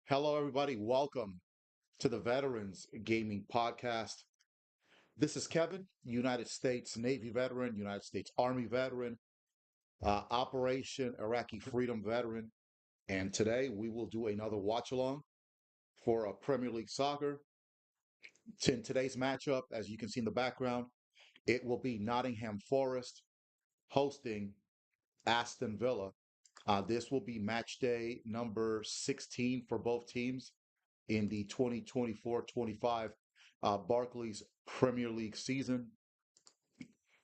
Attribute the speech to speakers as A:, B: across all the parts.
A: Hello, everybody. Welcome to the Veterans Gaming Podcast. This is Kevin, United States Navy veteran, United States Army veteran, Operation Iraqi Freedom veteran. And today we will do another watch along for Premier League soccer. In today's matchup, as you can see in the background, it will be Nottingham Forest hosting Aston Villa. This will be match day number 16 for both teams in the 2024-25 Barclays Premier League season.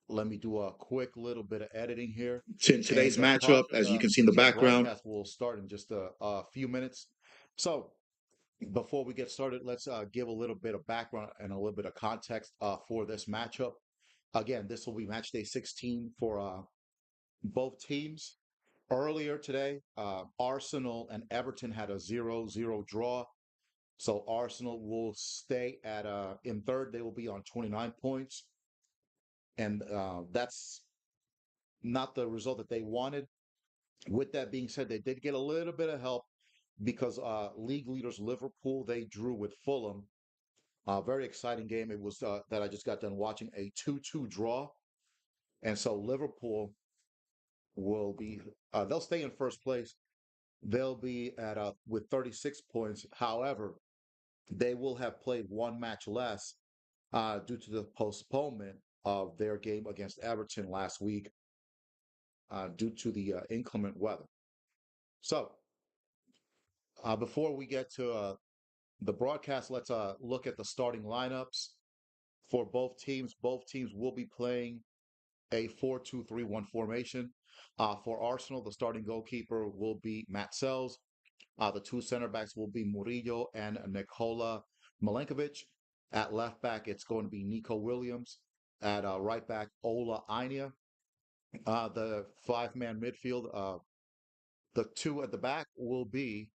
A: Let me do a quick little bit of editing here.
B: In
A: And
B: today's matchup, as you can see in the background,
A: broadcast will start in just a few minutes. So before we get started, let's give a little bit of background and a little bit of context for this matchup. Again, this will be match day 16 for both teams. Earlier today, Arsenal and Everton had a 0-0 draw. So Arsenal will stay at in third. They will be on 29 points, and that's not the result that they wanted. With that being said, they did get a little bit of help because league leaders Liverpool they drew with Fulham. Very exciting game. It was that I just got done watching a 2-2 draw, and so Liverpool will be they'll stay in first place. They'll be at with 36 points. However, they will have played one match less due to the postponement of their game against Everton last week due to the inclement weather. So, before we get to the broadcast, let's look at the starting lineups for both teams. Both teams will be playing a 4-2-3-1 formation. For Arsenal, the starting goalkeeper will be Matt Sells. The two center backs will be Murillo and Nikola Milenkovic. At left back, it's going to be Nico Williams. At right back, Ola Ainia. The five-man midfield, the two at the back will be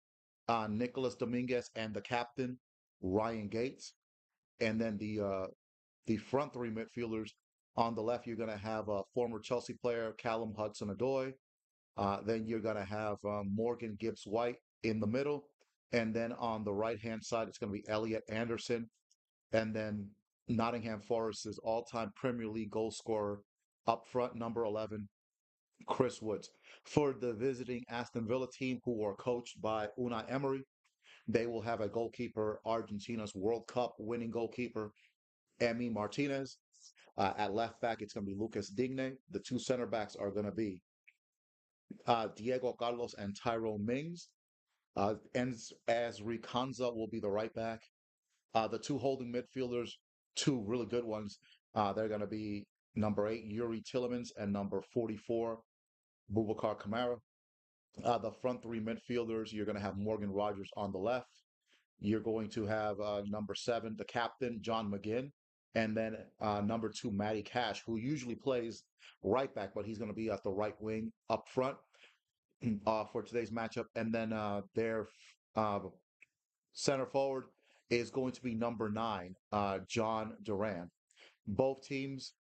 A: Nicholas Dominguez and the captain, Ryan Gates. And then the front three midfielders on the left, you're going to have a former Chelsea player, Callum Hudson-Odoi. Then you're going to have Morgan Gibbs-White in the middle. And then on the right-hand side, it's going to be Elliot Anderson. And then Nottingham Forest's all-time Premier League goal scorer up front, number 11, Chris Woods. For the visiting Aston Villa team, who are coached by Unai Emery, they will have a goalkeeper, Argentina's World Cup winning goalkeeper, Emi Martinez. At left back, it's going to be Lucas Digne. The two center backs are going to be Diego Carlos and Tyrone Mings. And as Ricanza will be the right back. The two holding midfielders, two really good ones, they're going to be number 8, Yuri Tillemans, and number 44, Boubacar Kamara. The front three midfielders, you're going to have Morgan Rogers on the left. You're going to have number 7, the captain, John McGinn. And then number 2, Matty Cash, who usually plays right back, but he's going to be at the right wing up front for today's matchup. And then their uh, center forward is going to be number 9, John Duran. Both teams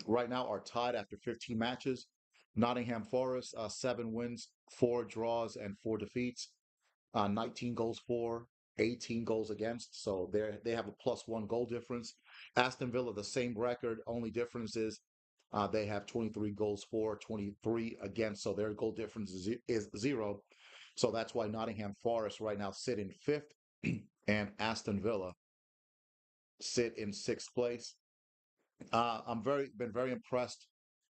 A: right now are tied after 15 matches. Nottingham Forest, 7 wins, 4 draws, and 4 defeats. 19 goals for, 18 goals against. So they have a +1 goal difference. Aston Villa, the same record. Only difference is they have 23 goals for, 23 against. So their goal difference is 0. So that's why Nottingham Forest right now sit in 5th and Aston Villa sit in 6th place. I'm been very impressed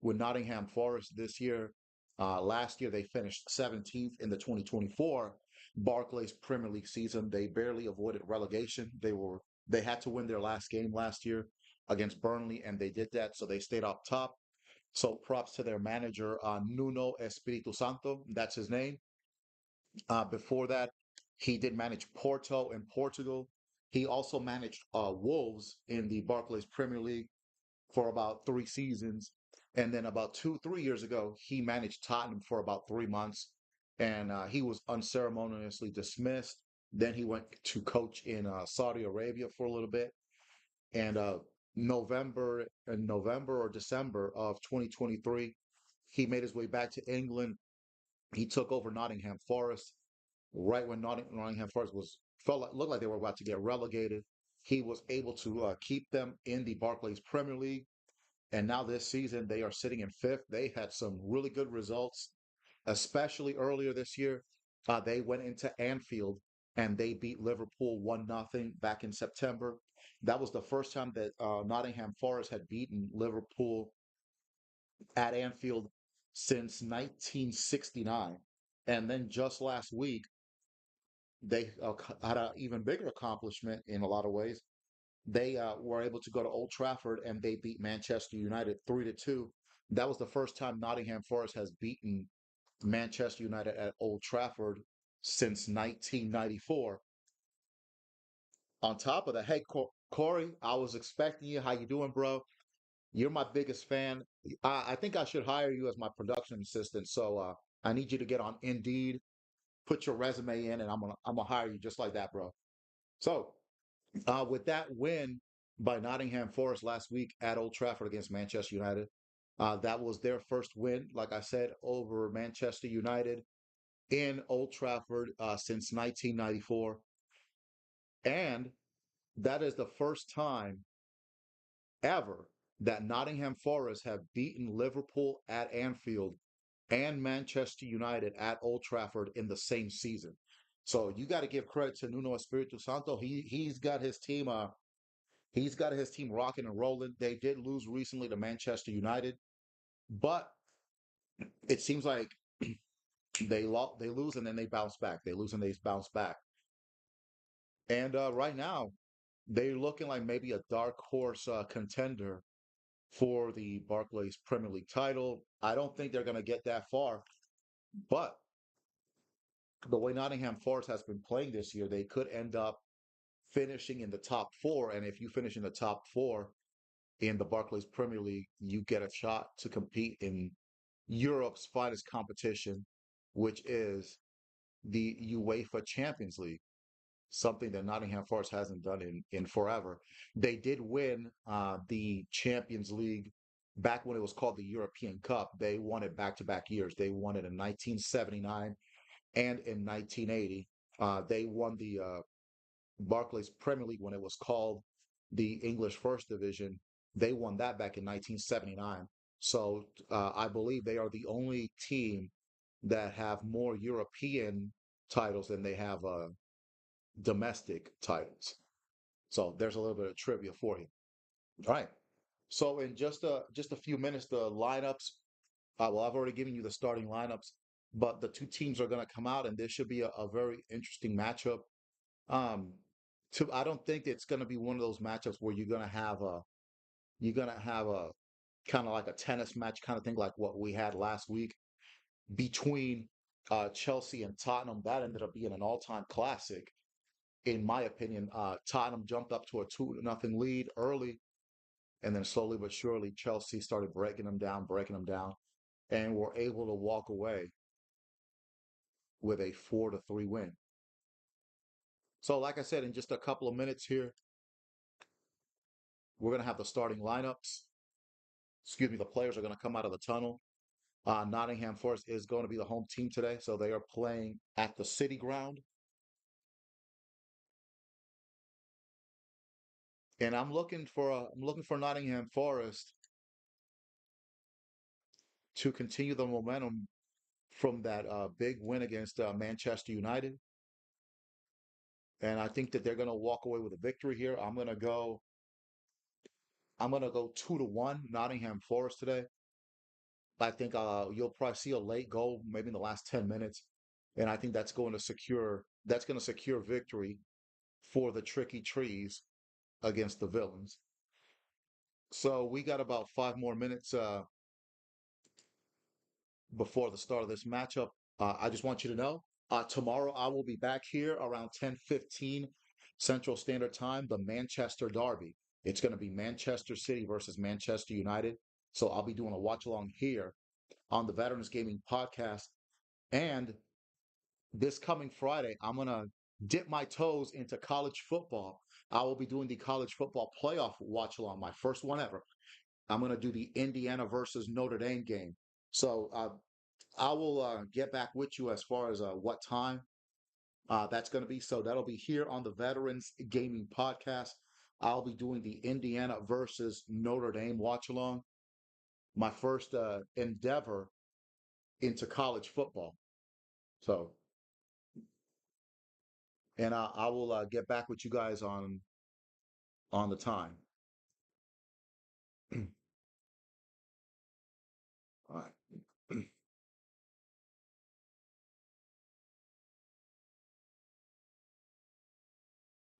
A: with Nottingham Forest this year. Last year they finished 17th in the 2024 Barclays Premier League season. They barely avoided relegation. They had to win their last game last year against Burnley, and they did that, so they stayed up top. So props to their manager, Nuno Espirito Santo. That's his name. Before that, he did manage Porto in Portugal. He also managed Wolves in the Barclays Premier League for about 3 seasons. And then about 3 years ago, he managed Tottenham for about 3 months. And he was unceremoniously dismissed. Then he went to coach in Saudi Arabia for a little bit. And November or December of 2023, he made his way back to England. He took over Nottingham Forest, right when Nottingham Forest was felt like looked like they were about to get relegated. He was able to keep them in the Barclays Premier League, and now this season they are sitting in fifth. They had some really good results, especially earlier this year. They went into Anfield and they beat Liverpool 1-0 back in September. That was the first time that Nottingham Forest had beaten Liverpool at Anfield since 1969. And then just last week, they had an even bigger accomplishment in a lot of ways. They were able to go to Old Trafford and they beat Manchester United 3-2. That was the first time Nottingham Forest has beaten Manchester United at Old Trafford since 1994. On top of that, hey Corey, I was expecting you. How you doing, bro? You're my biggest fan. I think I should hire you as my production assistant. So I need you to get on Indeed, put your resume in, and I'm gonna hire you just like that, bro. So with that win by Nottingham Forest last week at Old Trafford against Manchester United, that was their first win, like I said, over Manchester United in Old Trafford since 1994. And that is the first time ever that Nottingham Forest have beaten Liverpool at Anfield and Manchester United at Old Trafford in the same season. So you got to give credit to Nuno Espirito Santo. He's got his team rocking and rolling. They did lose recently to Manchester United, but it seems like they lose and then they bounce back. They lose and they bounce back. And right now, they're looking like maybe a dark horse contender for the Barclays Premier League title. I don't think they're going to get that far, but the way Nottingham Forest has been playing this year, they could end up finishing in the top four. And if you finish in the top four in the Barclays Premier League, you get a shot to compete in Europe's finest competition, which is the UEFA Champions League, something that Nottingham Forest hasn't done in forever. They did win the Champions League back when it was called the European Cup. They won it back to back years. They won it in 1979 and in 1980. They won the Barclays Premier League when it was called the English First Division. They won that back in 1979. So I believe they are the only team that have more European titles than they have domestic titles. So there's a little bit of trivia for you. All right. So in just a few minutes, the lineups. Well, I've already given you the starting lineups, but the two teams are going to come out, and this should be a very interesting matchup. Um, I don't think it's going to be one of those matchups where you're gonna have a kind of like a tennis match kind of thing, like what we had last week between Chelsea and Tottenham. That ended up being an all-time classic, in my opinion. Tottenham jumped up to a 2-0 lead early, and then slowly but surely Chelsea started breaking them down, and were able to walk away with a 4-3 win. So, like I said, in just a couple of minutes here, we're going to have the starting lineups. Excuse me, the players are going to come out of the tunnel. Nottingham Forest is going to be the home team today, so they are playing at the City Ground. And I'm looking for Nottingham Forest to continue the momentum from that big win against Manchester United. And I think that they're going to walk away with a victory here. I'm gonna go 2-1 Nottingham Forest today. I think you'll probably see a late goal, maybe in the last 10 minutes, and I think that's going to secure victory for the Tricky Trees against the Villains. So we got about 5 more minutes before the start of this matchup. I just want you to know, tomorrow I will be back here around 10:15 Central Standard Time, the Manchester Derby. It's going to be Manchester City versus Manchester United. So I'll be doing a watch along here on the Veterans Gaming Podcast. And this coming Friday, I'm going to dip my toes into college football. I will be doing the college football playoff watch along, my first one ever. I'm going to do the Indiana versus Notre Dame game. So I will get back with you as far as what time. That's going to be so. That'll be here on the Veterans Gaming Podcast. I'll be doing the Indiana versus Notre Dame watch along. My first endeavor into college football. So, and I will get back with you guys on the time. All right.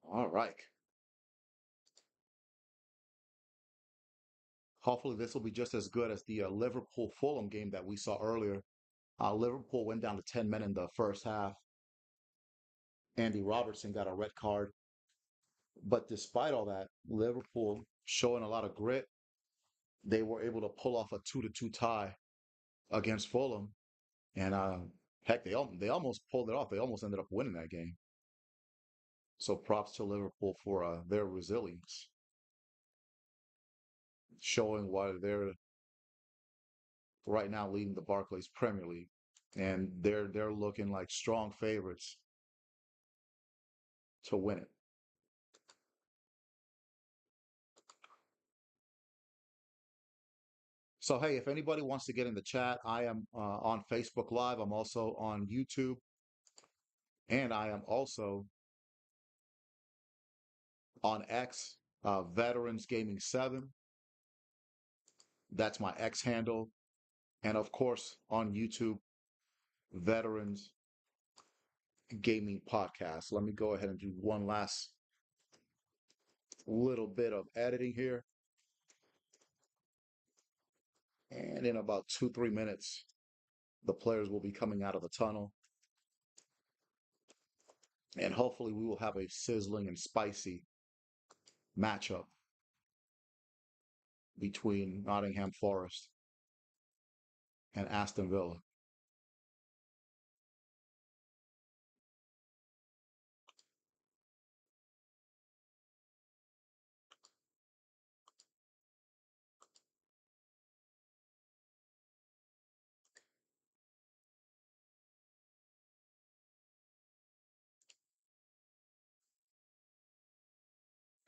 A: All right. Hopefully, this will be just as good as the Liverpool Fulham game that we saw earlier. Liverpool went down to 10 men in the first half. Andy Robertson got a red card. But despite all that, Liverpool showing a lot of grit. They were able to pull off a 2-2 tie against Fulham. And heck, they almost pulled it off. They almost ended up winning that game. So props to Liverpool for their resilience, showing why they're right now leading the Barclays Premier League, and they're looking like strong favorites to win it. So hey, if anybody wants to get in the chat, I am on Facebook Live. I'm also on YouTube, and I am also on X, Veterans Gaming 7. That's my X handle, and of course on YouTube, Veterans Gaming Podcast. Let me go ahead and do one last little bit of editing here. And in about 2-3 minutes, the players will be coming out of the tunnel. And hopefully, we will have a sizzling and spicy matchup between Nottingham Forest and Aston Villa.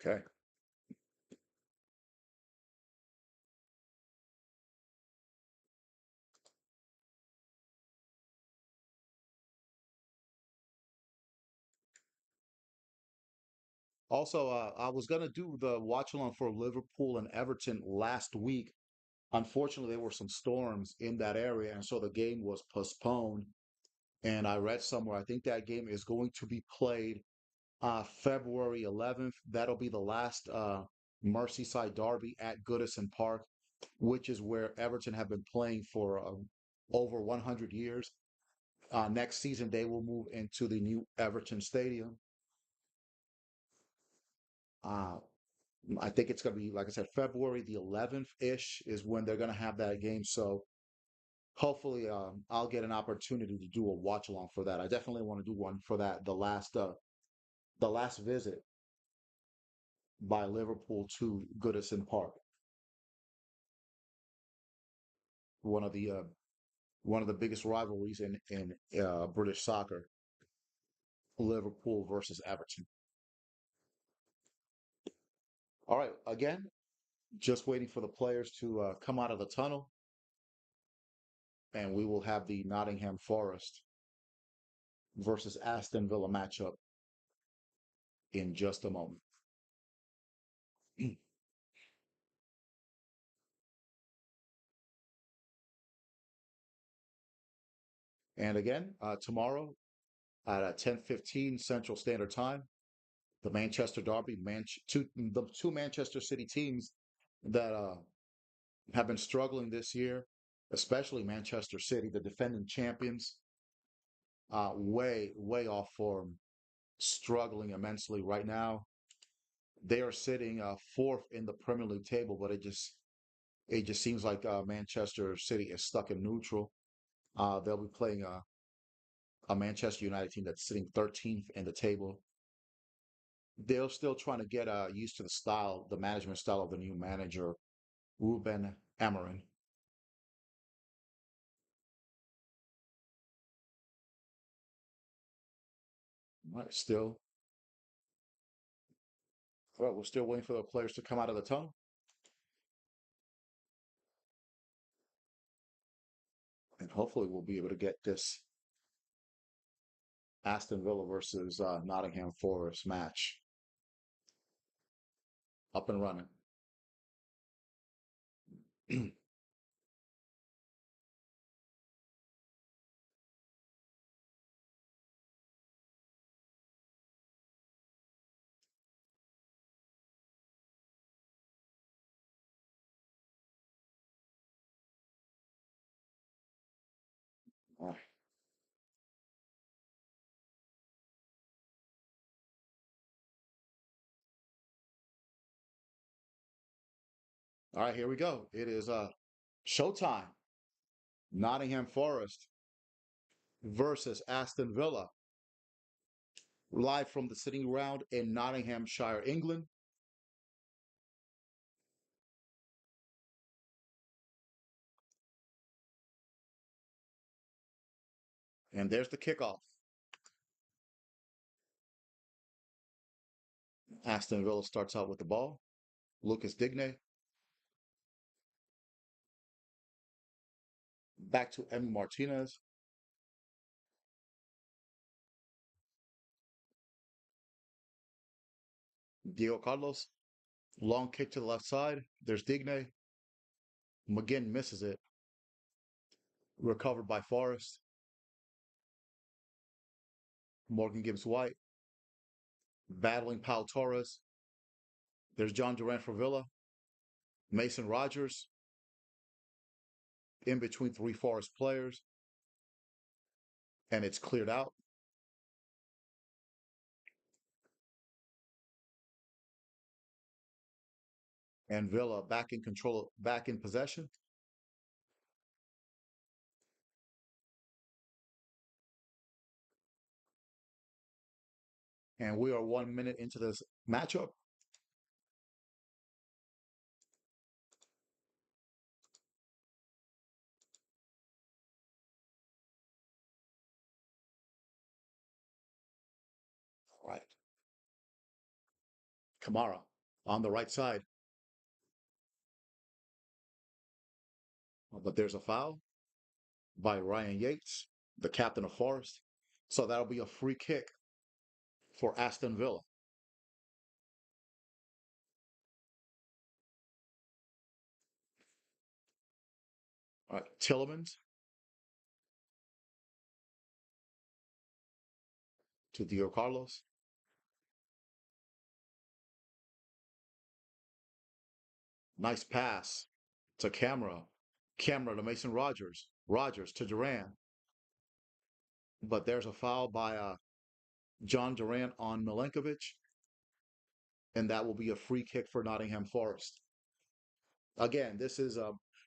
A: Okay. Also, I was going to do the watch along for Liverpool and Everton last week. Unfortunately, there were some storms in that area, and so the game was postponed. And I read somewhere, I think that game is going to be played February 11th. That'll be the last Merseyside derby at Goodison Park, which is where Everton have been playing for over 100 years. Next season, they will move into the new Everton Stadium. Uh, I think it's going to be, like I said, February the 11th ish is when they're going to have that game. So hopefully, I'll get an opportunity to do a watch along for that. I definitely want to do one for that. The last visit by Liverpool to Goodison Park, one of the uh, one of the biggest rivalries in British soccer, Liverpool versus Everton. All right, again, just waiting for the players to come out of the tunnel, and we will have the Nottingham Forest versus Aston Villa matchup in just a moment. And again, tomorrow at 10:15 Central Standard Time, the Manchester Derby, the two Manchester City teams that have been struggling this year, especially Manchester City, the defending champions, way off form, struggling immensely right now. They are sitting fourth in the Premier League table, but it just seems like Manchester City is stuck in neutral. They'll be playing a Manchester United team that's sitting 13th in the table. They're still trying to get used to the management style of the new manager, Ruben Amorim. All right, still, well, we're still waiting for the players to come out of the tunnel, and hopefully we'll be able to get this Aston Villa versus Nottingham Forest match up and running. All right, here we go. It is showtime. Nottingham Forest versus Aston Villa, live from the sitting ground in Nottinghamshire, England. And there's the kickoff. Aston Villa starts out with the ball. Lucas Digne back to Emi Martinez. Diego Carlos, long kick to the left side. There's Digne. McGinn misses it. Recovered by Forest. Morgan Gibbs White battling Pau Torres. There's John Durant for Villa. Mason Rogers in between three Forest players. And it's cleared out. And Villa back in control, back in possession. And we are 1 minute into this matchup. All right. Kamara on the right side. But there's a foul by Ryan Yates, the captain of Forest. So that'll be a free kick for Aston Villa. All right, Tillemans to Diego Carlos. Nice pass to Camera. Camera to Mason Rogers. Rogers to Duran. But there's a foul by John Duran on Milenkovic. And that will be a free kick for Nottingham Forest. Again, this is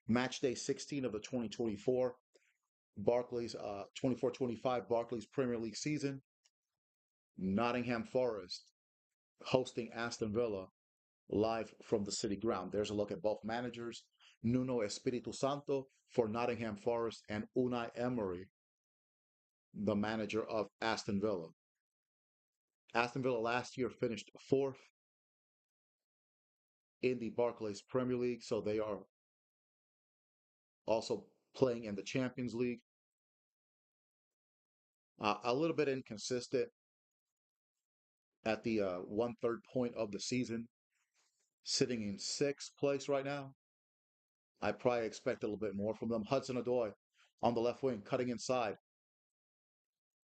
A: match day 16 of the 2024 Barclays 24-25 Barclays Premier League season. Nottingham Forest hosting Aston Villa live from the city ground. There's a look at both managers. Nuno Espiritu Santo for Nottingham Forest and Unai Emery, the manager of Aston Villa. Aston Villa last year finished fourth in the Barclays Premier League, so they are also playing in the Champions League. A little bit inconsistent at the 1/3 point of the season, sitting in sixth place right now. I probably expect a little bit more from them. Hudson Odoi on the left wing, cutting inside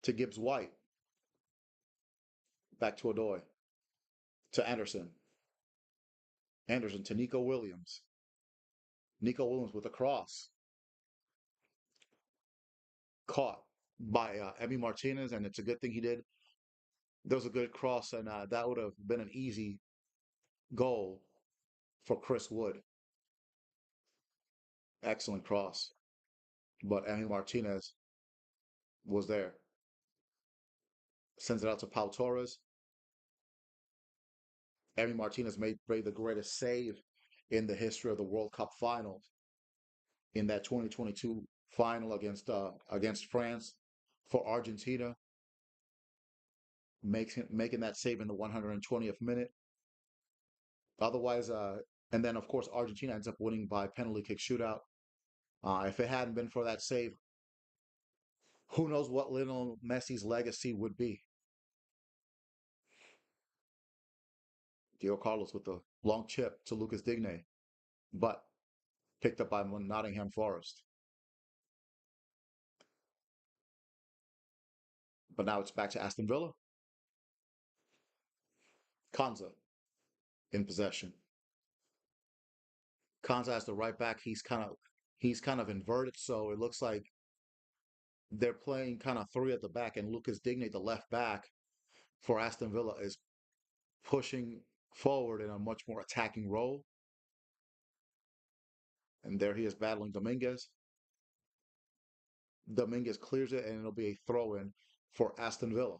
A: to Gibbs White. Back to Odoi. To Anderson. Anderson to Nico Williams. Nico Williams with a cross. Caught by Emi Martinez, and it's a good thing he did. There was a good cross, and that would have been an easy goal for Chris Wood. Excellent cross. But Emi Martinez was there. Sends it out to Pau Torres. Emi Martinez made the greatest save in the history of the World Cup final in that 2022 final against France for Argentina. making that save in the 120th minute. Otherwise, and then of course Argentina ends up winning by penalty kick shootout. If it hadn't been for that save, who knows what Lionel Messi's legacy would be? Diego Carlos with the long chip to Lucas Digne, but picked up by Nottingham Forest. But now it's back to Aston Villa. Konza in possession. Konza has the right back. He's kind of inverted, so it looks like they're playing kind of three at the back, and Lucas Digne, the left back for Aston Villa, is pushing forward in a much more attacking role. And there he is battling Dominguez. Dominguez clears it, and it'll be a throw in for Aston Villa.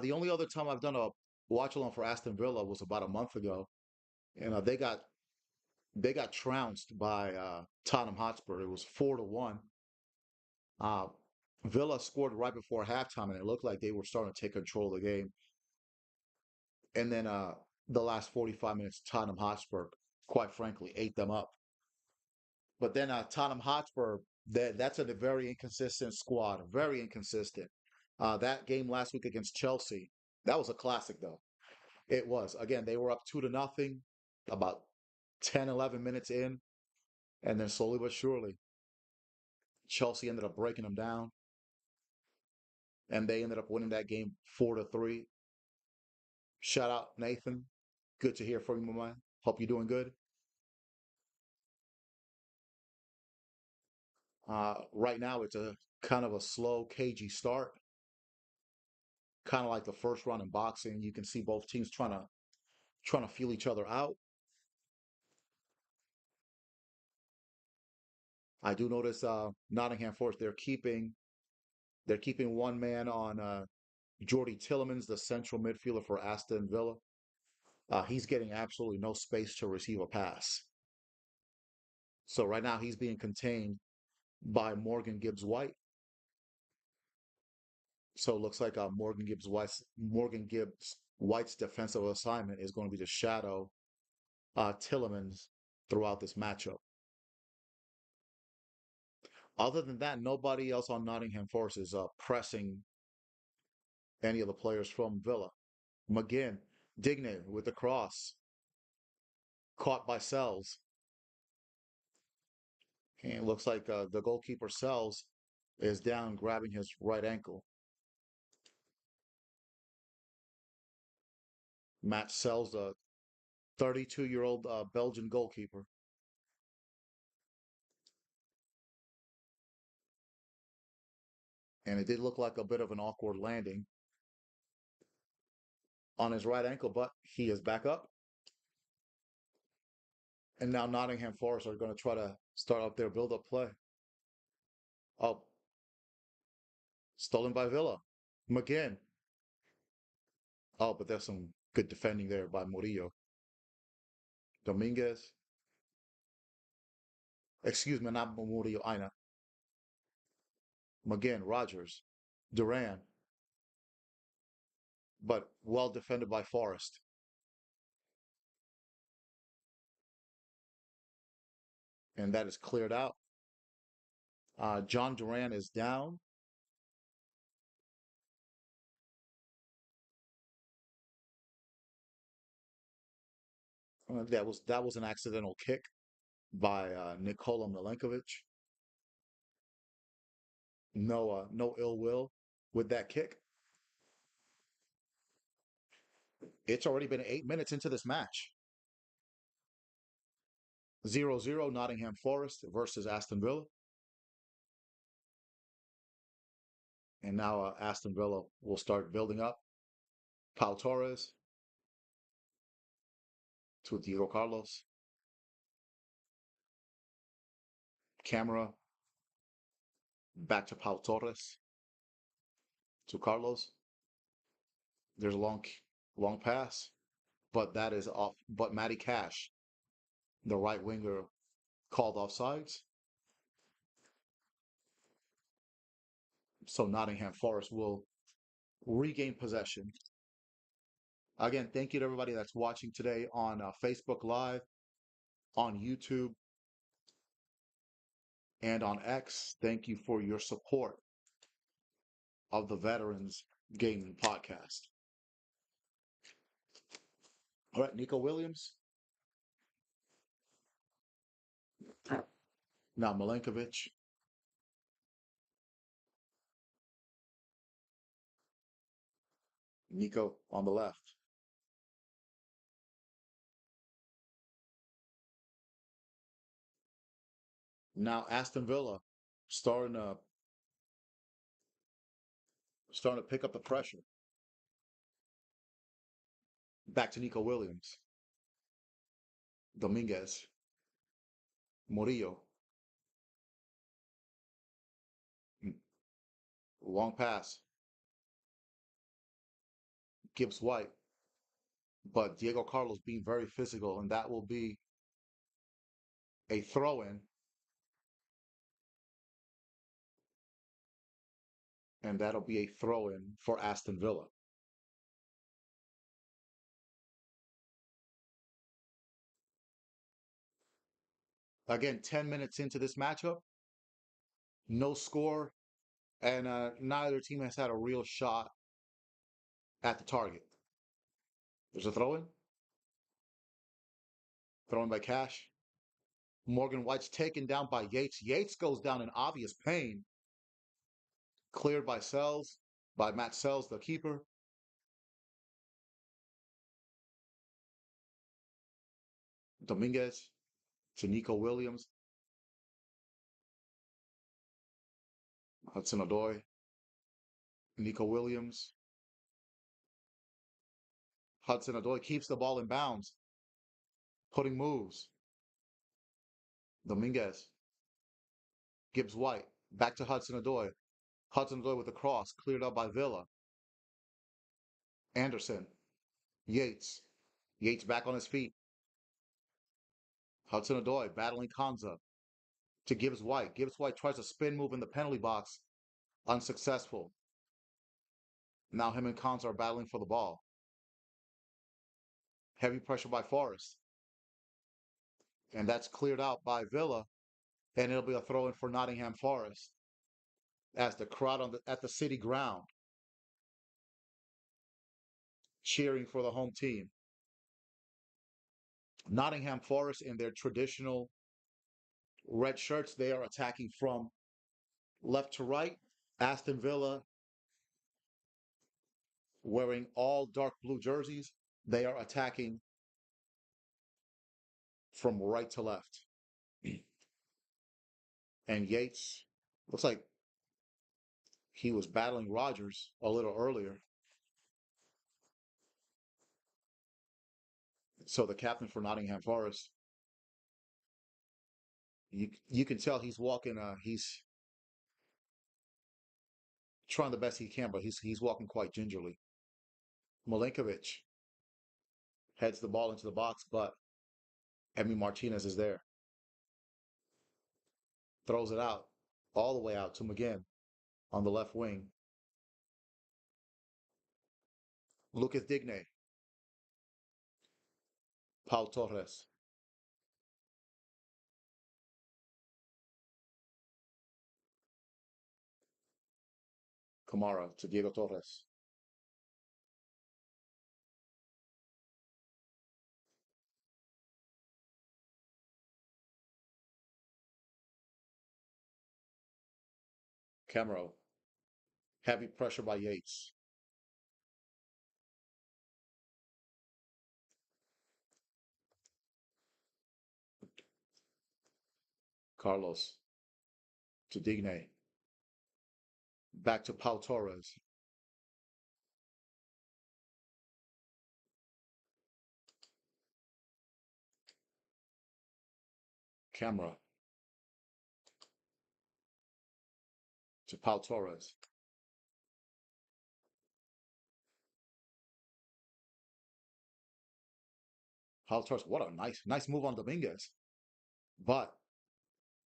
A: The only other time I've done a watch along for Aston Villa was about a month ago, and they got trounced by Tottenham Hotspur. It was 4-1. Uh, Villa scored right before halftime, and it looked like they were starting to take control of the game. And then the last 45 minutes, Tottenham Hotspur, quite frankly, ate them up. But then Tottenham Hotspur, that's a very inconsistent squad, very inconsistent. That game last week against Chelsea, that was a classic, though. It was. Again, they were up 2-0, about 10, 11 minutes in, and then slowly but surely, Chelsea ended up breaking them down, and they ended up winning that game 4-3. Shout out, Nathan. Good to hear from you, my man. Hope you're doing good. Right now, it's a kind of a slow, cagey start, kind of like the first round in boxing. You can see both teams trying to feel each other out. I do notice Nottingham Forest they're keeping one man on Jordy Tillemans, the central midfielder for Aston Villa. He's getting absolutely no space to receive a pass. So right now he's being contained by Morgan Gibbs White. So it looks like Morgan Gibbs White's defensive assignment is going to be to shadow Tillemans throughout this matchup. Other than that, nobody else on Nottingham Forest is pressing any of the players from Villa. McGinn, Digne with the cross, caught by Sells. And it looks like the goalkeeper Sells is down grabbing his right ankle. Matt Sells, the 32-year-old Belgian goalkeeper. And it did look like a bit of an awkward landing on his right ankle, but he is back up. And now Nottingham Forest are going to try to start up their build-up play. Oh, stolen by Villa. McGinn. Oh, but there's some good defending there by Murillo. Dominguez. Excuse me, not Murillo, Aina. McGinn, Rogers, Duran. But well defended by Forest. And that is cleared out. John Duran is down. That was an accidental kick by Nikola Milenkovic. No ill will with that kick. It's already been 8 minutes into this match. 0-0 Nottingham Forest versus Aston Villa. And now Aston Villa will start building up. Pau Torres to Diego Carlos. Camera back to Pau Torres to Carlos. There's a long pass, but that is off. But Matty Cash, the right winger, called offsides. So Nottingham Forest will regain possession. Again, thank you to everybody that's watching today on Facebook Live, on YouTube, and on X. Thank you for your support of the Veterans Gaming Podcast. All right, Nico Williams. Now Milenkovic. Nico on the left. Now Aston Villa starting to pick up the pressure. Back to Nico Williams. Dominguez. Murillo. Long pass. Gibbs White. But Diego Carlos being very physical, and that will be a throw-in. And that'll be a throw-in for Aston Villa. Again, 10 minutes into this matchup, no score, and neither team has had a real shot at the target. There's a throw-in. Thrown by Cash. Morgan White's taken down by Yates. Yates goes down in obvious pain. Cleared by Matt Sells, the keeper. Dominguez to Nico Williams. Hudson-Odoi. Nico Williams. Hudson-Odoi keeps the ball in bounds. Putting moves. Dominguez. Gibbs White. Back to Hudson-Odoi. Hudson-Odoi with a cross. Cleared up by Villa. Anderson. Yates. Yates back on his feet. Hudson-Odoi battling Konza to Gibbs White. Gibbs White tries a spin move in the penalty box. Unsuccessful. Now him and Konza are battling for the ball. Heavy pressure by Forest. And that's cleared out by Villa. And it'll be a throw-in for Nottingham Forest as the crowd at the city ground cheering for the home team. Nottingham Forest in their traditional red shirts, they are attacking from left to right. Aston Villa wearing all dark blue jerseys. They are attacking from right to left. And Yates looks like he was battling Rogers a little earlier. So the captain for Nottingham Forest, you can tell he's walking. He's trying the best he can, but he's walking quite gingerly. Milenkovic heads the ball into the box, but Emi Martinez is there. Throws it out, all the way out to McGinn on the left wing. Lucas Digne. Pau Torres. Kamara to Diego Torres. Camero. Heavy pressure by Yates. Carlos to Digne. Back to Pau Torres. Camera to Pau Torres. Pau Torres, what a nice move on Dominguez. But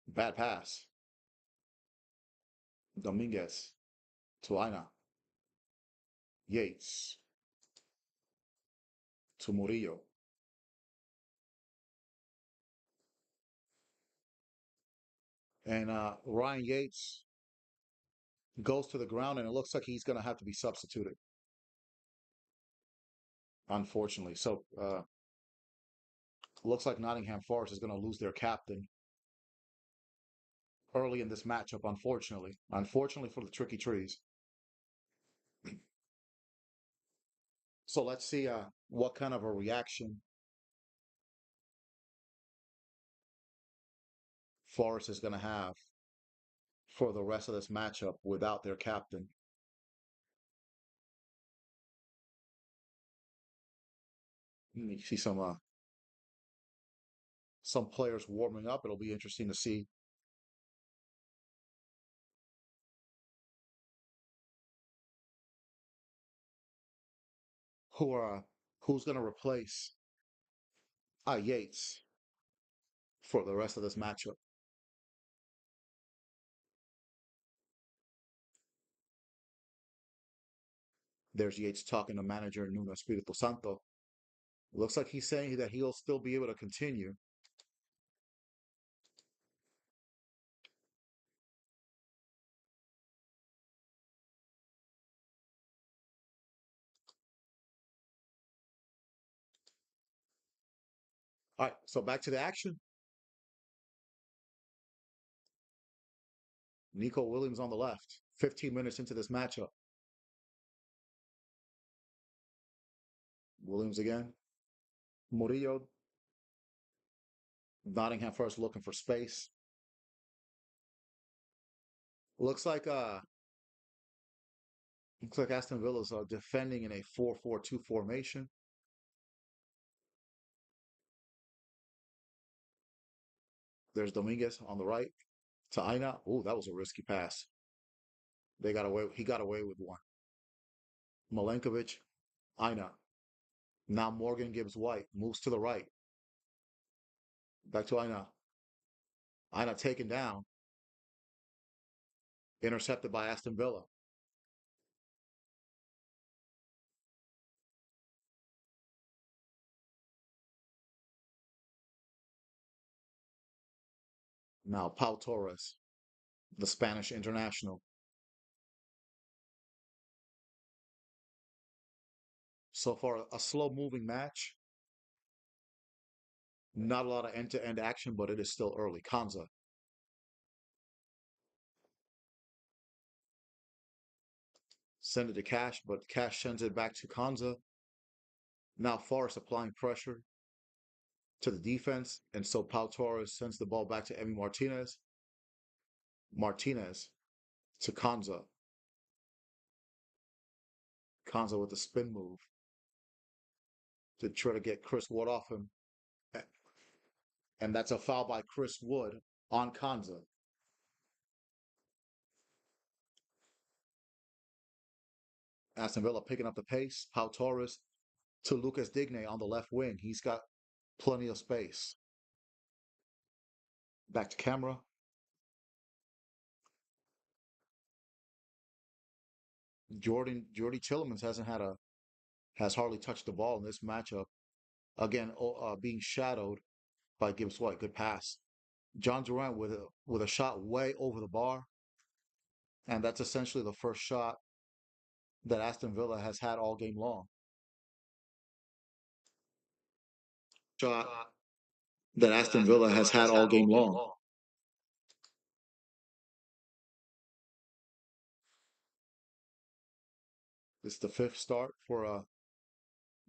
A: bad pass. Dominguez to Aina. Yates to Murillo. And Ryan Yates goes to the ground, and it looks like he's going to have to be substituted, unfortunately. So looks like Nottingham Forest is going to lose their captain early in this matchup, unfortunately. Unfortunately for the Tricky Trees. So let's see what kind of a reaction Forest is going to have for the rest of this matchup without their captain. You see some players warming up. It'll be interesting to see who are who's going to replace Yates for the rest of this matchup. There's Yates talking to manager Nuno Espirito Santo. Looks like he's saying that he'll still be able to continue. All right, so back to the action. Nico Williams on the left. 15 minutes into this matchup. Williams again. Murillo. Nottingham Forest looking for space. Looks like uh looks like Aston Villa's defending in a 4-4-2 formation. There's Dominguez on the right to Aina. Oh, that was a risky pass. They got away. He got away with one. Milenkovic, Aina. Now Morgan Gibbs White moves to the right. Back to Aina. Aina taken down. Intercepted by Aston Villa. Now Pau Torres, the Spanish international. So far, a slow moving match. Not a lot of end to end action, but it is still early. Kanza. Send it to Cash, but Cash sends it back to Kanza. Now Forrest applying pressure to the defense. And so Pau Torres sends the ball back to Emi Martinez. Martinez to Kanza. Kanza with the spin move to try to get Chris Wood off him. And that's a foul by Chris Wood on Kanza. Aston Villa picking up the pace. Pau Torres to Lucas Digne on the left wing. He's got plenty of space. Back to camera. Jordy Tillemans has hardly touched the ball in this matchup. Again, being shadowed by Gibbs White. Good pass. John Durant with a shot way over the bar, and that's essentially the first shot that Aston Villa has had all game long.
B: Shot that Aston Villa has had all game long.
A: This is the fifth start for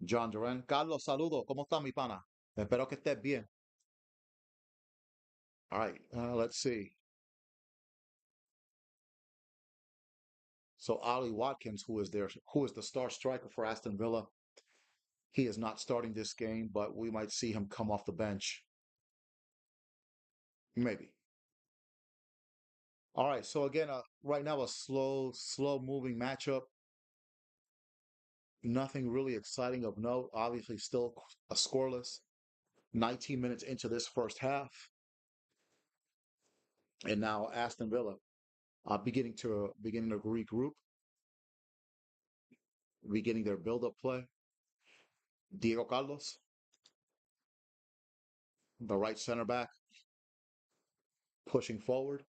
A: John Durant. Carlos, saludo. ¿Cómo está mi pana? Espero que estés bien. All right, let's see. So Ollie Watkins, who is the star striker for Aston Villa, he is not starting this game, but we might see him come off the bench. Maybe. All right, so again, right now a slow moving matchup. Nothing really exciting of note. Obviously, still a scoreless. 19 minutes into this first half, and now Aston Villa beginning to regroup. beginning their build-up play. Diego Carlos, the right center back, pushing forward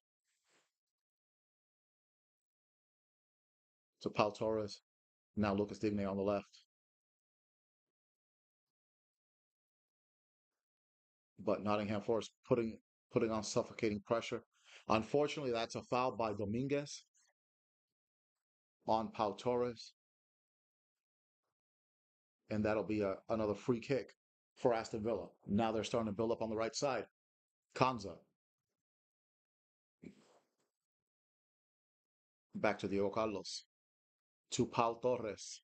A: to Pau Torres. Now Lucas Digne on the left. But Nottingham Forest putting on suffocating pressure. Unfortunately, that's a foul by Dominguez on Pau Torres, and that'll be another free kick for Aston Villa. Now they're starting to build up on the right side. Kanza back to Diego Carlos to Pau Torres.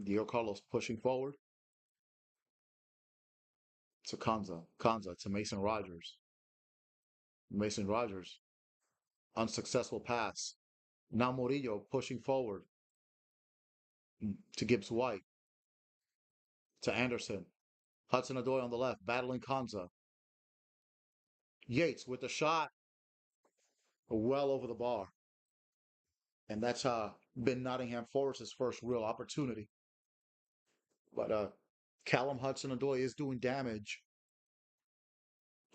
A: Diego Carlos pushing forward to Kanza. Kanza to Mason Rogers. Mason Rogers, unsuccessful pass. Now Murillo pushing forward to Gibbs White, to Anderson. Hudson-Odoi on the left, battling Kanza. Yates with the shot, well over the bar. And that's been Nottingham Forest's first real opportunity. But Callum Hudson-Odoi is doing damage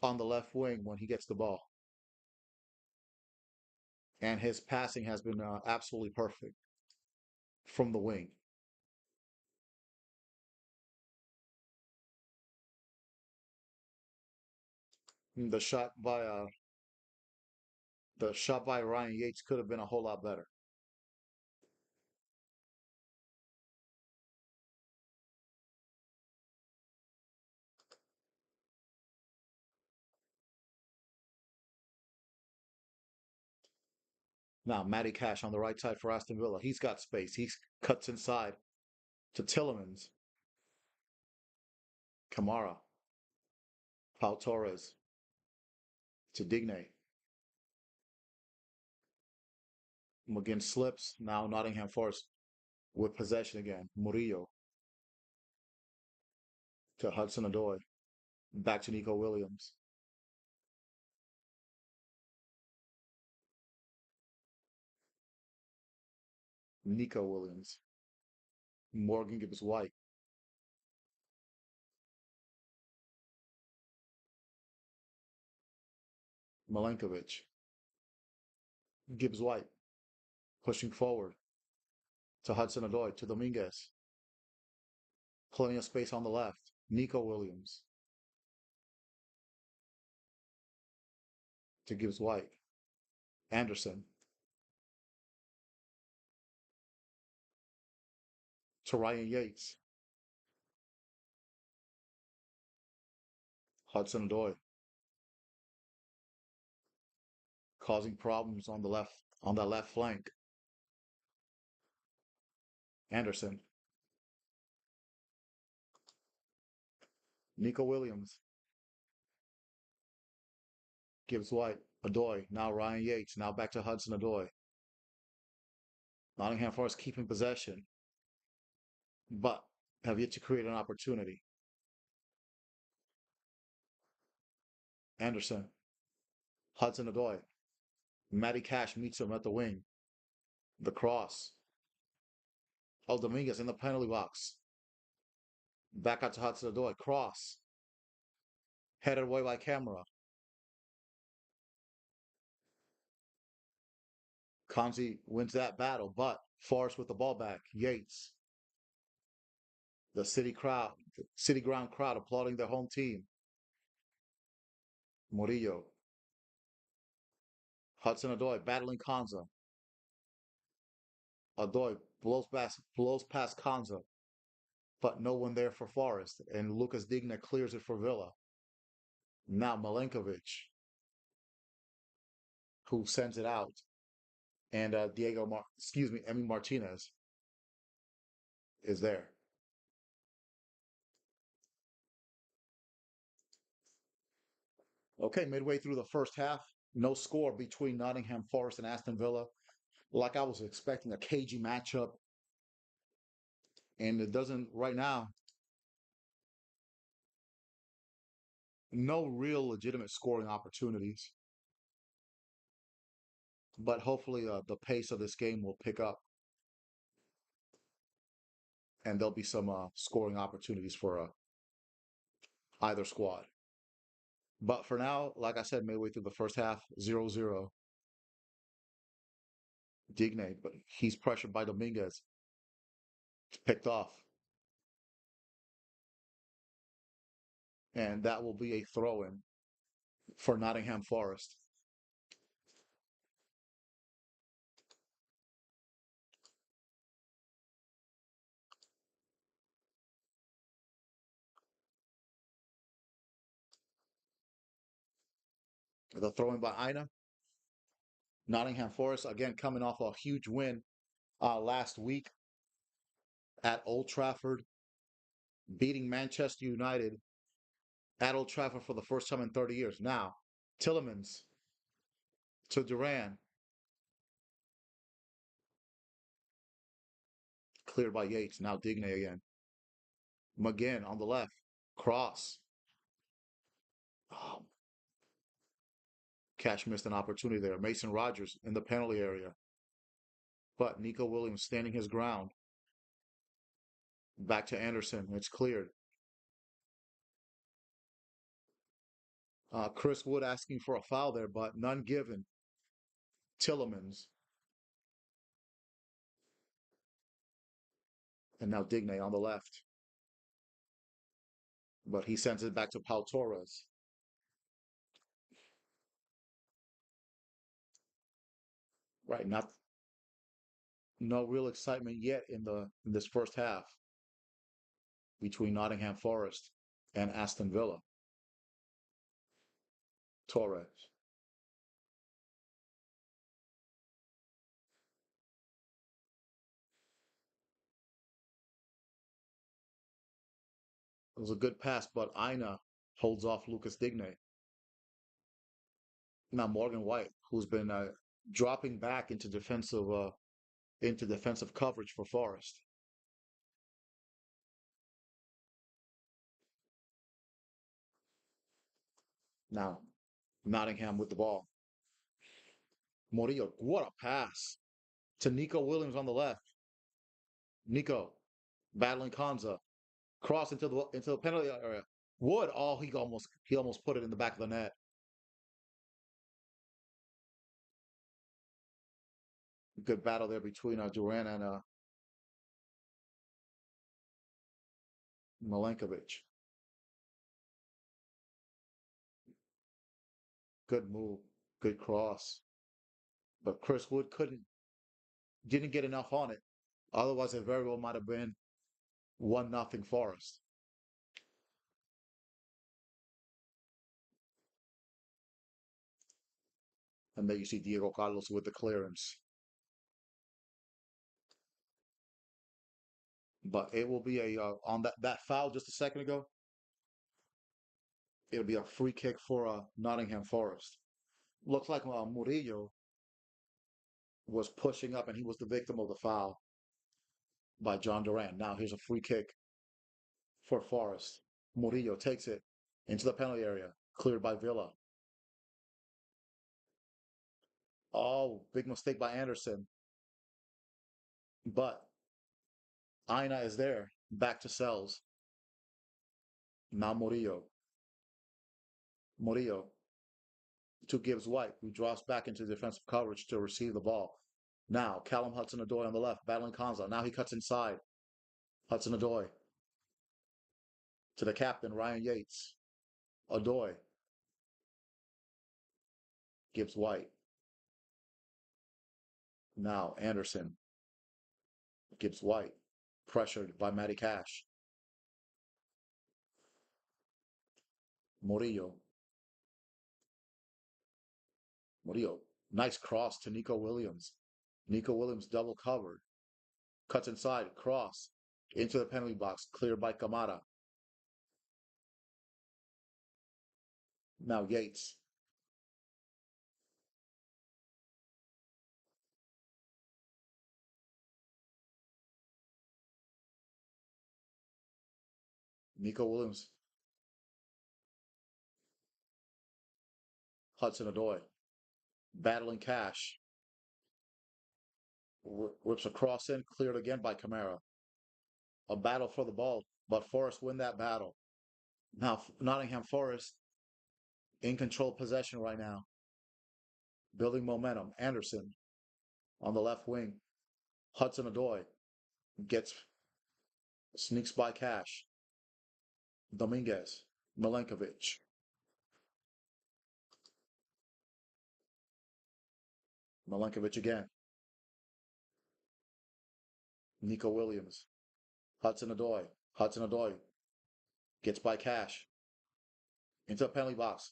A: on the left wing when he gets the ball. And his passing has been absolutely perfect from the wing. The shot by Ryan Yates could have been a whole lot better. Now Matty Cash on the right side for Aston Villa. He's got space. He cuts inside to Tillemans. Kamara. Pau Torres to Digne. McGinn slips. Now Nottingham Forest with possession again. Murillo to Hudson-Odoi. Back to Nico Williams. Nico Williams. Morgan Gibbs White. Milenkovic. Gibbs White. Pushing forward to Hudson-Odoi to Dominguez. Plenty of space on the left. Nico Williams to Gibbs White. Anderson to Ryan Yates. Hudson-Odoi causing problems on that left flank. Anderson. Nico Williams. Gibbs White. Odoi. Now Ryan Yates. Now back to Hudson-Odoi. Nottingham Forest keeping possession, but have yet to create an opportunity. Anderson. Hudson-Odoi. Matty Cash meets him at the wing. The cross. Oh, Dominguez in the penalty box. Back out to Hudson-Odoi. Cross. Headed away by Camera. Kanzi wins that battle, but Forrest with the ball back. Yates. The city ground crowd applauding their home team. Murillo. Hudson-Odoi battling Kanza. Odoi blows past Kanza, but no one there for Forest, and Lucas Digne clears it for Villa. Now Milenkovic, who sends it out, and Emi Martinez is there. Okay, midway through the first half, no score between Nottingham Forest and Aston Villa. Like I was expecting a cagey matchup, and it doesn't right now. No real legitimate scoring opportunities, but hopefully the pace of this game will pick up and there'll be some scoring opportunities for either squad. But for now, like I said, midway through the first half, 0-0. Digne, but he's pressured by Dominguez. It's picked off. And that will be a throw in for Nottingham Forest. The throw in by Ina. Nottingham Forest, again, coming off a huge win last week at Old Trafford, beating Manchester United at Old Trafford for the first time in 30 years. Now, Tillemans to Duran, cleared by Yates. Now Digne again. McGinn on the left. Cross. Oh, Cash missed an opportunity there. Mason Rogers in the penalty area. But Nico Williams standing his ground. Back to Anderson. It's cleared. Chris Wood asking for a foul there, but none given. Tillemans. And now Digne on the left. But he sends it back to Pau Torres. Right, not no real excitement yet in this first half between Nottingham Forest and Aston Villa. Torres. It was a good pass, but Ina holds off Lucas Digne. Now Morgan White, who's been dropping back into defensive coverage for Forest. Now Nottingham with the ball. Murillo, what a pass to Nico Williams on the left. Nico battling Kanza, cross into the penalty area. Wood, oh, he almost put it in the back of the net. Good battle there between Duran and Milenkovic. Good move, good cross, but Chris Wood didn't get enough on it. Otherwise, it very well might have been 1-0 Forest. And then you see Diego Carlos with the clearance. But it will be on that foul just a second ago. It'll be a free kick for Nottingham Forest. Looks like Murillo was pushing up and he was the victim of the foul by John Duran. Now here's a free kick for Forest. Murillo takes it into the penalty area, cleared by Villa. Oh, big mistake by Anderson. But Aina is there, back to Sells. Now Murillo. Murillo to Gibbs White, who drops back into defensive coverage to receive the ball. Now Callum Hudson-Odoi on the left, battling Konza. Now he cuts inside. Hudson-Odoi to the captain, Ryan Yates. Odoi. Gibbs White. Now Anderson. Gibbs White. Pressured by Matty Cash. Murillo. Murillo. Nice cross to Nico Williams. Nico Williams double covered. Cuts inside. Cross. Into the penalty box. Cleared by Kamara. Now Yates. Nico Williams Hudson-Odoi battling Cash. Whips across in, cleared again by Kamara. A battle for the ball, but Forest win that battle. Now Nottingham Forest in control possession right now, building momentum. Anderson on the left wing. Hudson-Odoi gets sneaks by Cash. Dominguez, Milenkovic. Milenkovic again. Nico Williams. Hudson-Odoi. Hudson-Odoi gets by Cash into a penalty box.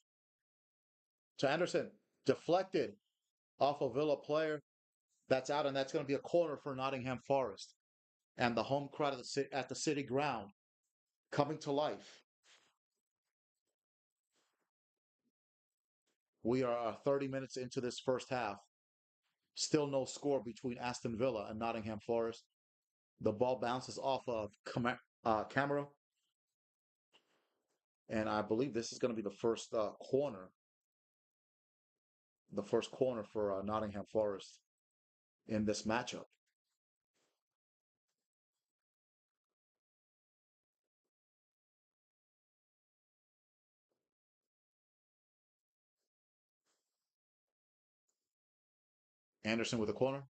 A: To Anderson. Deflected off a Villa player. That's out, and that's going to be a corner for Nottingham Forest. And the home crowd at the City Ground coming to life. We are 30 minutes into this first half. Still no score between Aston Villa and Nottingham Forest. The ball bounces off of Camera. And I believe this is going to be the first corner. The first corner for Nottingham Forest in this matchup. Anderson with a corner.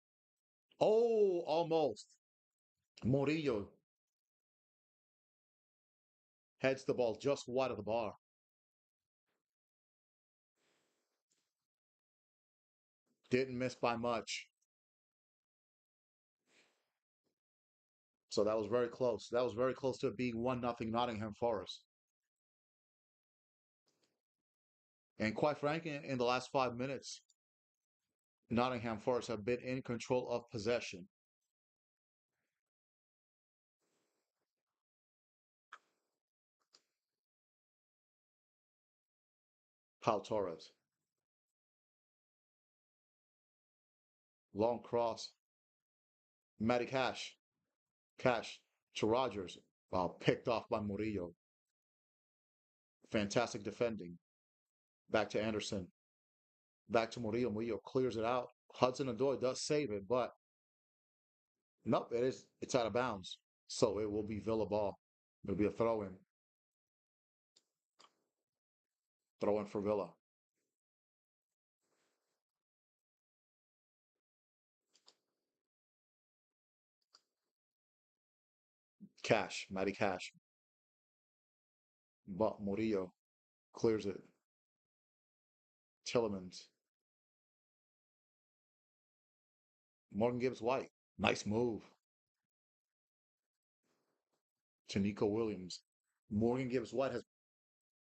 A: Oh, almost. Murillo heads the ball just wide of the bar. Didn't miss by much. So that was very close. That was very close to it being 1-0 Nottingham Forest. And quite frankly, in the last 5 minutes, Nottingham Forest have been in control of possession. Pau Torres. Long cross. Matty Cash. Cash to Rogers. Picked off by Murillo. Fantastic defending. Back to Anderson. Back to Murillo. Murillo clears it out. Hudson-Odoi does save it, but nope, it's out of bounds. So it will be Villa ball. It'll be a throw in. Throw in for Villa. Cash. Matty Cash. But Murillo clears it. Tillemans. Morgan Gibbs White. Nice move. To Nico Williams. Morgan Gibbs White has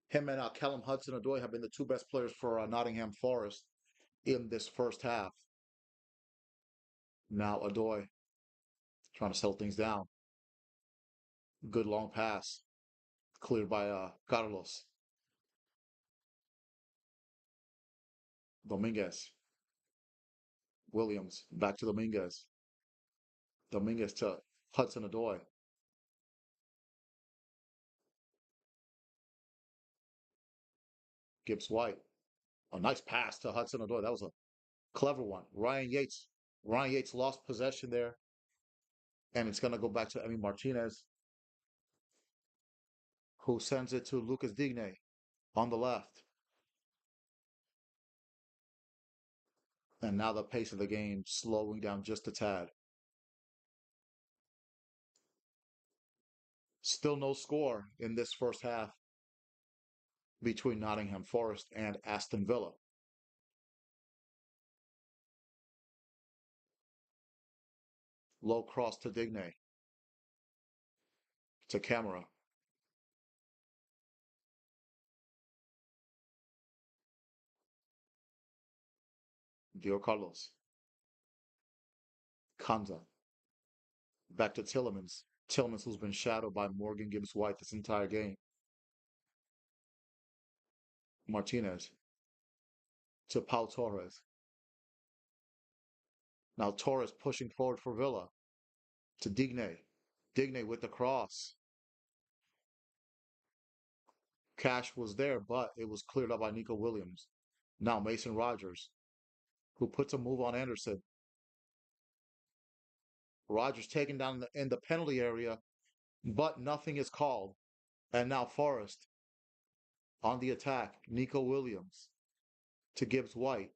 A: him and Callum Hudson-Odoi have been the two best players for Nottingham Forest in this first half. Now Odoi trying to settle things down. Good long pass. Cleared by Carlos. Dominguez. Williams. Back to Dominguez. Dominguez to Hudson-Odoi. Gibbs White. A nice pass to Hudson-Odoi. That was a clever one. Ryan Yates. Ryan Yates lost possession there. And it's going to go back to Emi Martinez, who sends it to Lucas Digne on the left. And now the pace of the game slowing down just a tad. Still no score in this first half between Nottingham Forest and Aston Villa. Low cross to Digne. To Camera. Dio Carlos. Kanza. Back to Tillemans. Tillemans, who's been shadowed by Morgan Gibbs White this entire game. Martinez. To Pau Torres. Now Torres pushing forward for Villa. To Digne. Digne with the cross. Cash was there, but it was cleared up by Nico Williams. Now Mason Rogers, who puts a move on Anderson. Rogers taken down in the penalty area, but nothing is called. And now Forest on the attack. Nico Williams to Gibbs White.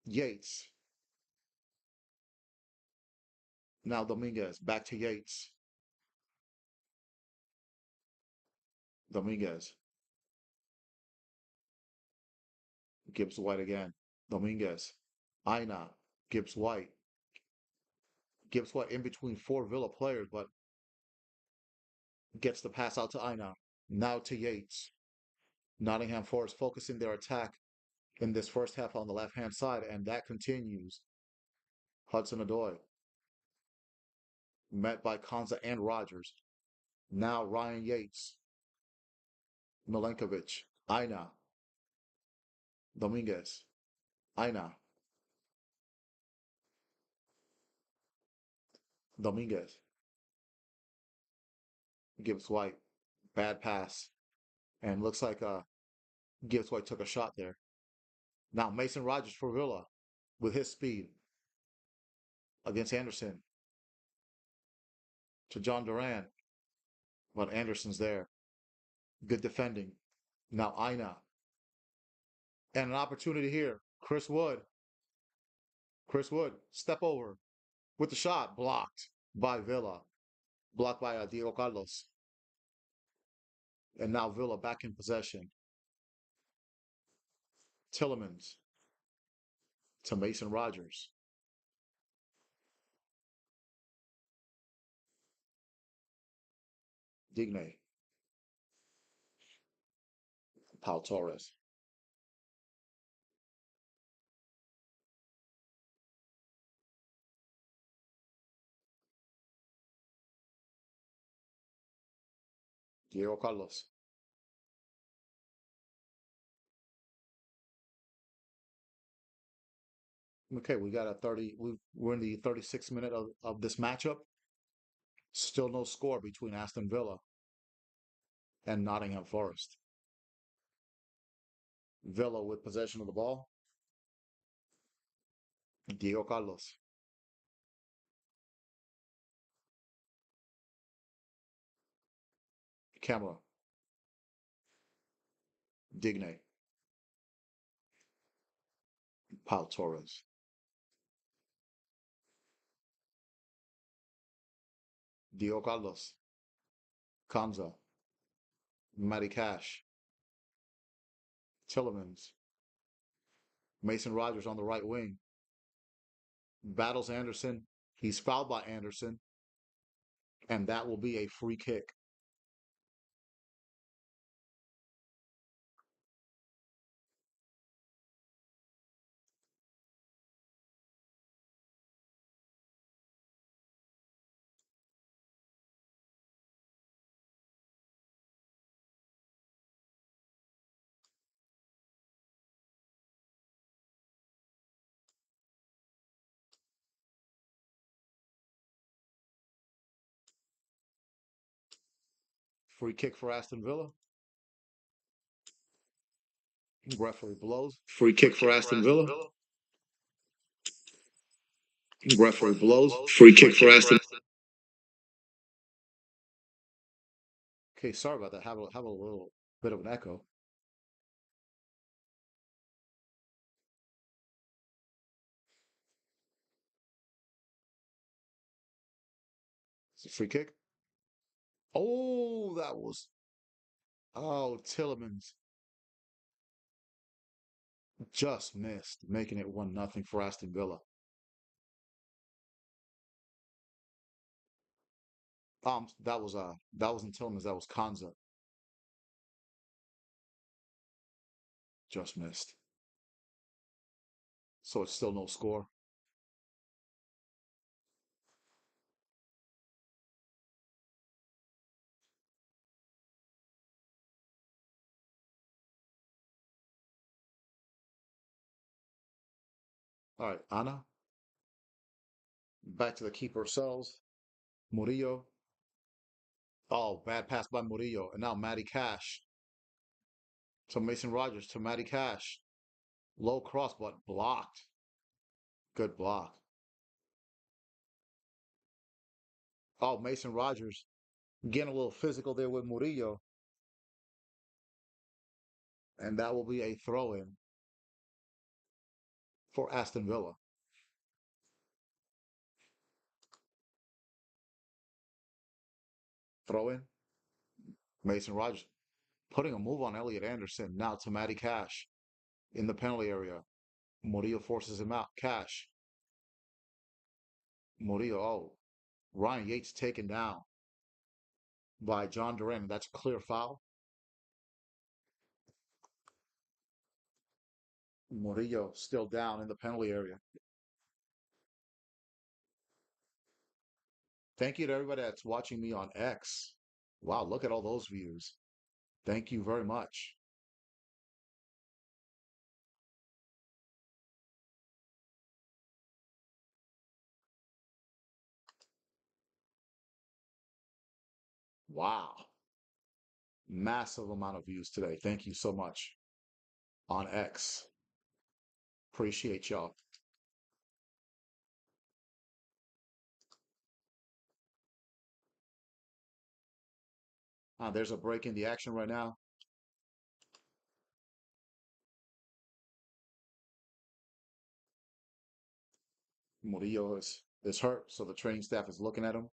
A: Yates. Now Dominguez back to Yates. Dominguez. Gibbs White again. Dominguez. Aina. Gibbs White. Gibbs White in between four Villa players, but gets the pass out to Aina. Now to Yates. Nottingham Forest focusing their attack in this first half on the left-hand side, and that continues. Hudson Odoi, met by Konza and Rogers. Now Ryan Yates, Milenkovic, Aina, Dominguez, Aina, Dominguez, Gibbs White, bad pass, and looks like Gibbs White took a shot there. Now Mason Rogers for Villa with his speed against Anderson to John Duran, but Anderson's there. Good defending. Now Aina, and an opportunity here. Chris Wood, step over with the shot, blocked by Villa, blocked by Diego Carlos. And now Villa back in possession. Tillemans to Mason Rogers. Digne. Pau Torres. Diego Carlos. Okay, we got a 30. We're in the 36th minute of this matchup. Still no score between Aston Villa and Nottingham Forest. Villa with possession of the ball. Diego Carlos. Camera. Digne. Pau Torres. Diego Carlos. Kanza. Matty Cash. Tillemans. Mason Rogers on the right wing. Battles Anderson. He's fouled by Anderson. And that will be a free kick. Free kick for Aston Villa. Referee blows.
B: Free kick for Aston Villa. Referee blows. Free kick for Aston.
A: Okay, sorry about that. Have a little bit of an echo. It's a free kick. Oh, that was Tillemans just missed, making it 1-0 for Aston Villa. That wasn't Tillemans, that was Kanza. Just missed. So it's still no score. All right, Ana. Back to the keeper ourselves. Murillo. Oh, bad pass by Murillo. And now Matty Cash. to Mason Rogers to Matty Cash. Low cross, but blocked. Good block. Oh, Mason Rogers getting a little physical there with Murillo, and that will be a throw in for Aston Villa. Throw in. Mason Rogers putting a move on Elliot Anderson. Now to Matty Cash in the penalty area. Murillo forces him out. Cash. Murillo. Oh, Ryan Yates taken down by John Duran. That's a clear foul. Murillo still down in the penalty area. Thank you to everybody that's watching me on X. Wow, look at all those views. Thank you very much. Wow. Massive amount of views today. Thank you so much on X. Appreciate y'all. There's a break in the action right now. Murillo is hurt, so the training staff is looking at him.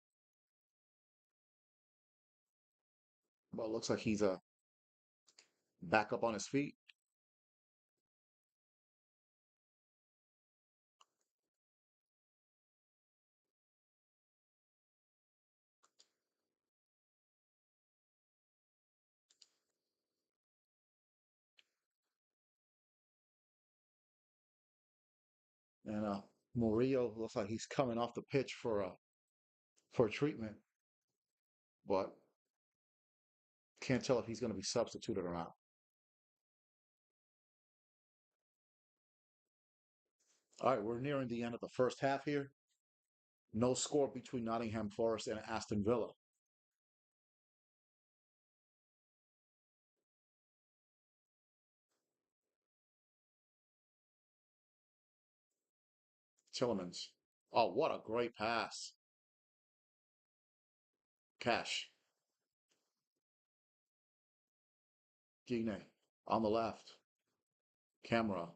A: But it looks like he's back up on his feet. And Murillo looks like he's coming off the pitch for treatment, but can't tell if he's going to be substituted or not. All right, we're nearing the end of the first half here. No score between Nottingham Forest and Aston Villa. Tillemans. Oh, what a great pass. Cash. Digne on the left. Camera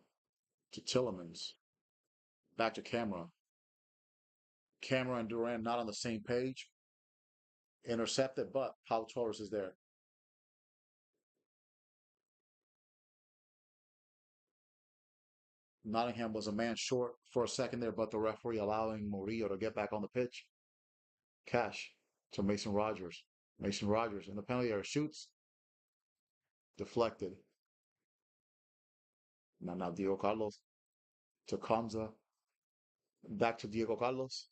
A: to Tillemans. Back to Camera. Camera and Duran not on the same page. Intercepted, but Pau Torres is there. Nottingham was a man short for a second there, but the referee allowing Murillo to get back on the pitch. Cash to Mason Rogers. Mason Rogers in the penalty area shoots. Deflected. Now Diego Carlos to Kamza. Back to Diego Carlos.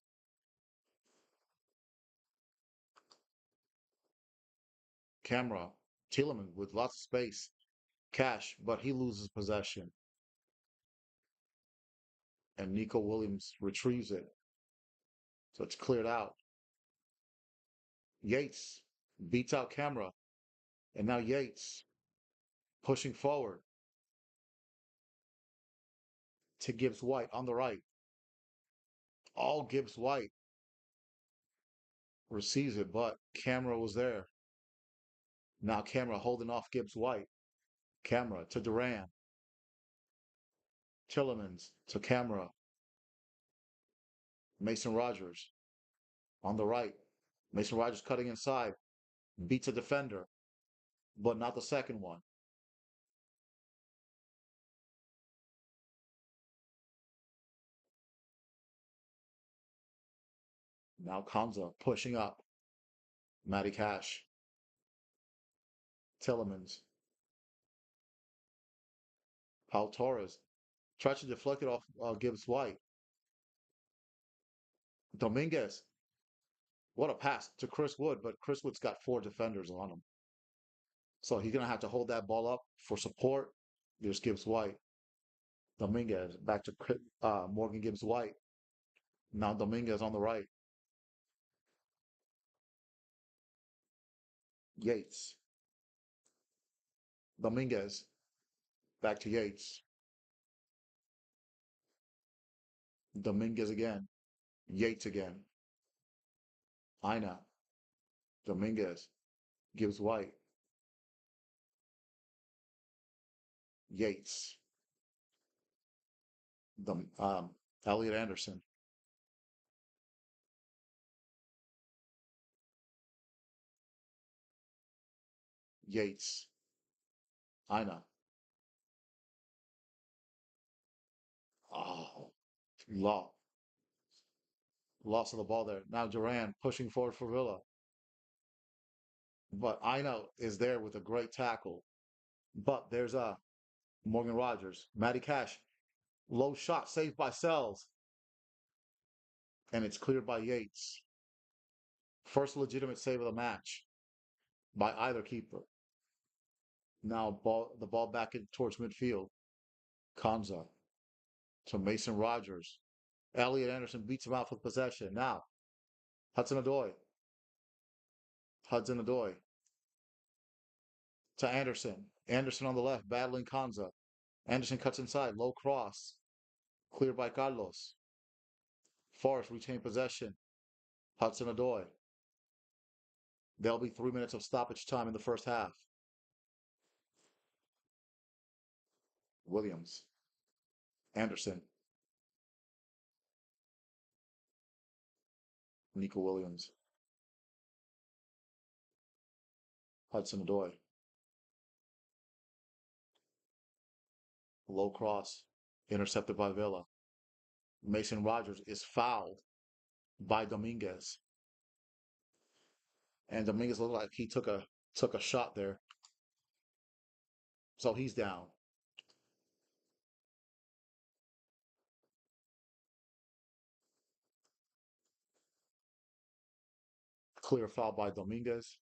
A: Camera. Tielemans with lots of space. Cash, but he loses possession. And Nico Williams retrieves it. So it's cleared out. Yates beats out Camera. And now Yates pushing forward to Gibbs White on the right. All Gibbs White receives it, but Camera was there. Now Camera holding off Gibbs White. Camera to Duran. Tillemans to Camera. Mason Rogers on the right. Mason Rogers cutting inside. Beats a defender, but not the second one. Now Kamza pushing up. Matty Cash. Tillemans. Pau Torres. Tries to deflect it off Gibbs White. Dominguez. What a pass to Chris Wood, but Chris Wood's got 4 defenders on him. So he's going to have to hold that ball up for support. There's Gibbs White. Dominguez back to Morgan Gibbs White. Now Dominguez on the right. Yates. Dominguez Back to Yates. Dominguez again. Yates again. Ina. Dominguez. Gives White. Yates. The Elliot Anderson. Yates. Ina. Oh, law. Loss of the ball there. Now Duran pushing forward for Villa. But Ina is there with a great tackle. But there's Morgan Rogers. Matty Cash. Low shot saved by Sells. And it's cleared by Yates. First legitimate save of the match by either keeper. Now the ball back in towards midfield. Kanza to Mason Rogers. Elliot Anderson beats him out for possession. Now Hudson Odoi. Hudson Odoi to Anderson. Anderson on the left, battling Kanza. Anderson cuts inside, low cross. Cleared by Carlos. Forest retain possession. Hudson Odoi. There'll be 3 minutes of stoppage time in the first half. Williams. Anderson. Nico Williams. Hudson Odoi. Low cross. Intercepted by Villa. Mason Rogers is fouled by Dominguez. And Dominguez looked like he took a shot there. So he's down. Clear foul by Dominguez.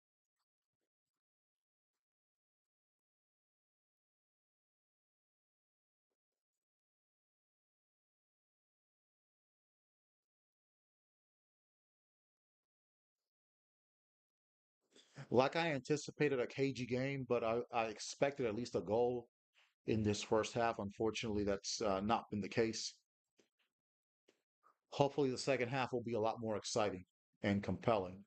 A: Like I anticipated a cagey game, but I expected at least a goal in this first half. Unfortunately, that's not been the case. Hopefully, the second half will be a lot more exciting and compelling.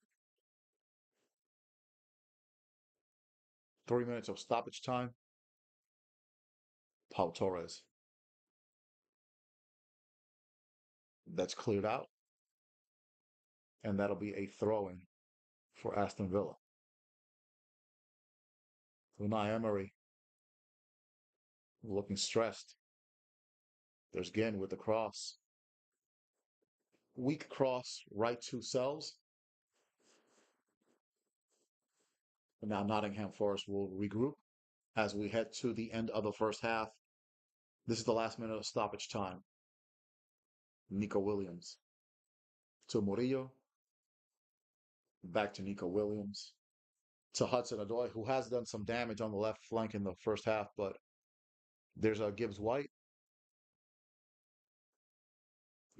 A: 3 minutes of stoppage time. Pau Torres. That's cleared out. And that'll be a throw in for Aston Villa. Unai Emery looking stressed. There's Ginn with the cross. Weak cross right to Sells. And now Nottingham Forest will regroup as we head to the end of the first half. This is the last minute of stoppage time. Nico Williams to Murillo. Back to Nico Williams. To Hudson Odoi, who has done some damage on the left flank in the first half, but there's a Gibbs White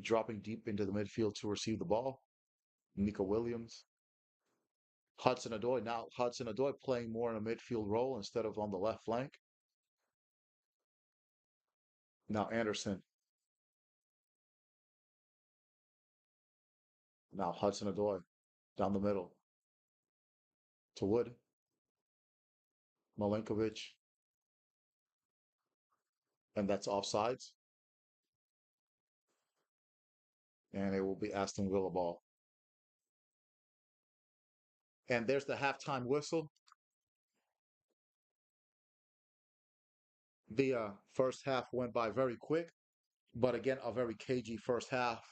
A: dropping deep into the midfield to receive the ball. Nico Williams. Hudson Odoi. Now Hudson Odoi playing more in a midfield role instead of on the left flank. Now Anderson. Now Hudson Odoi down the middle to Wood. Milenkovic. And that's offsides. And it will be Aston Villa ball. And there's the halftime whistle. The first half went by very quick, but again, a very cagey first half.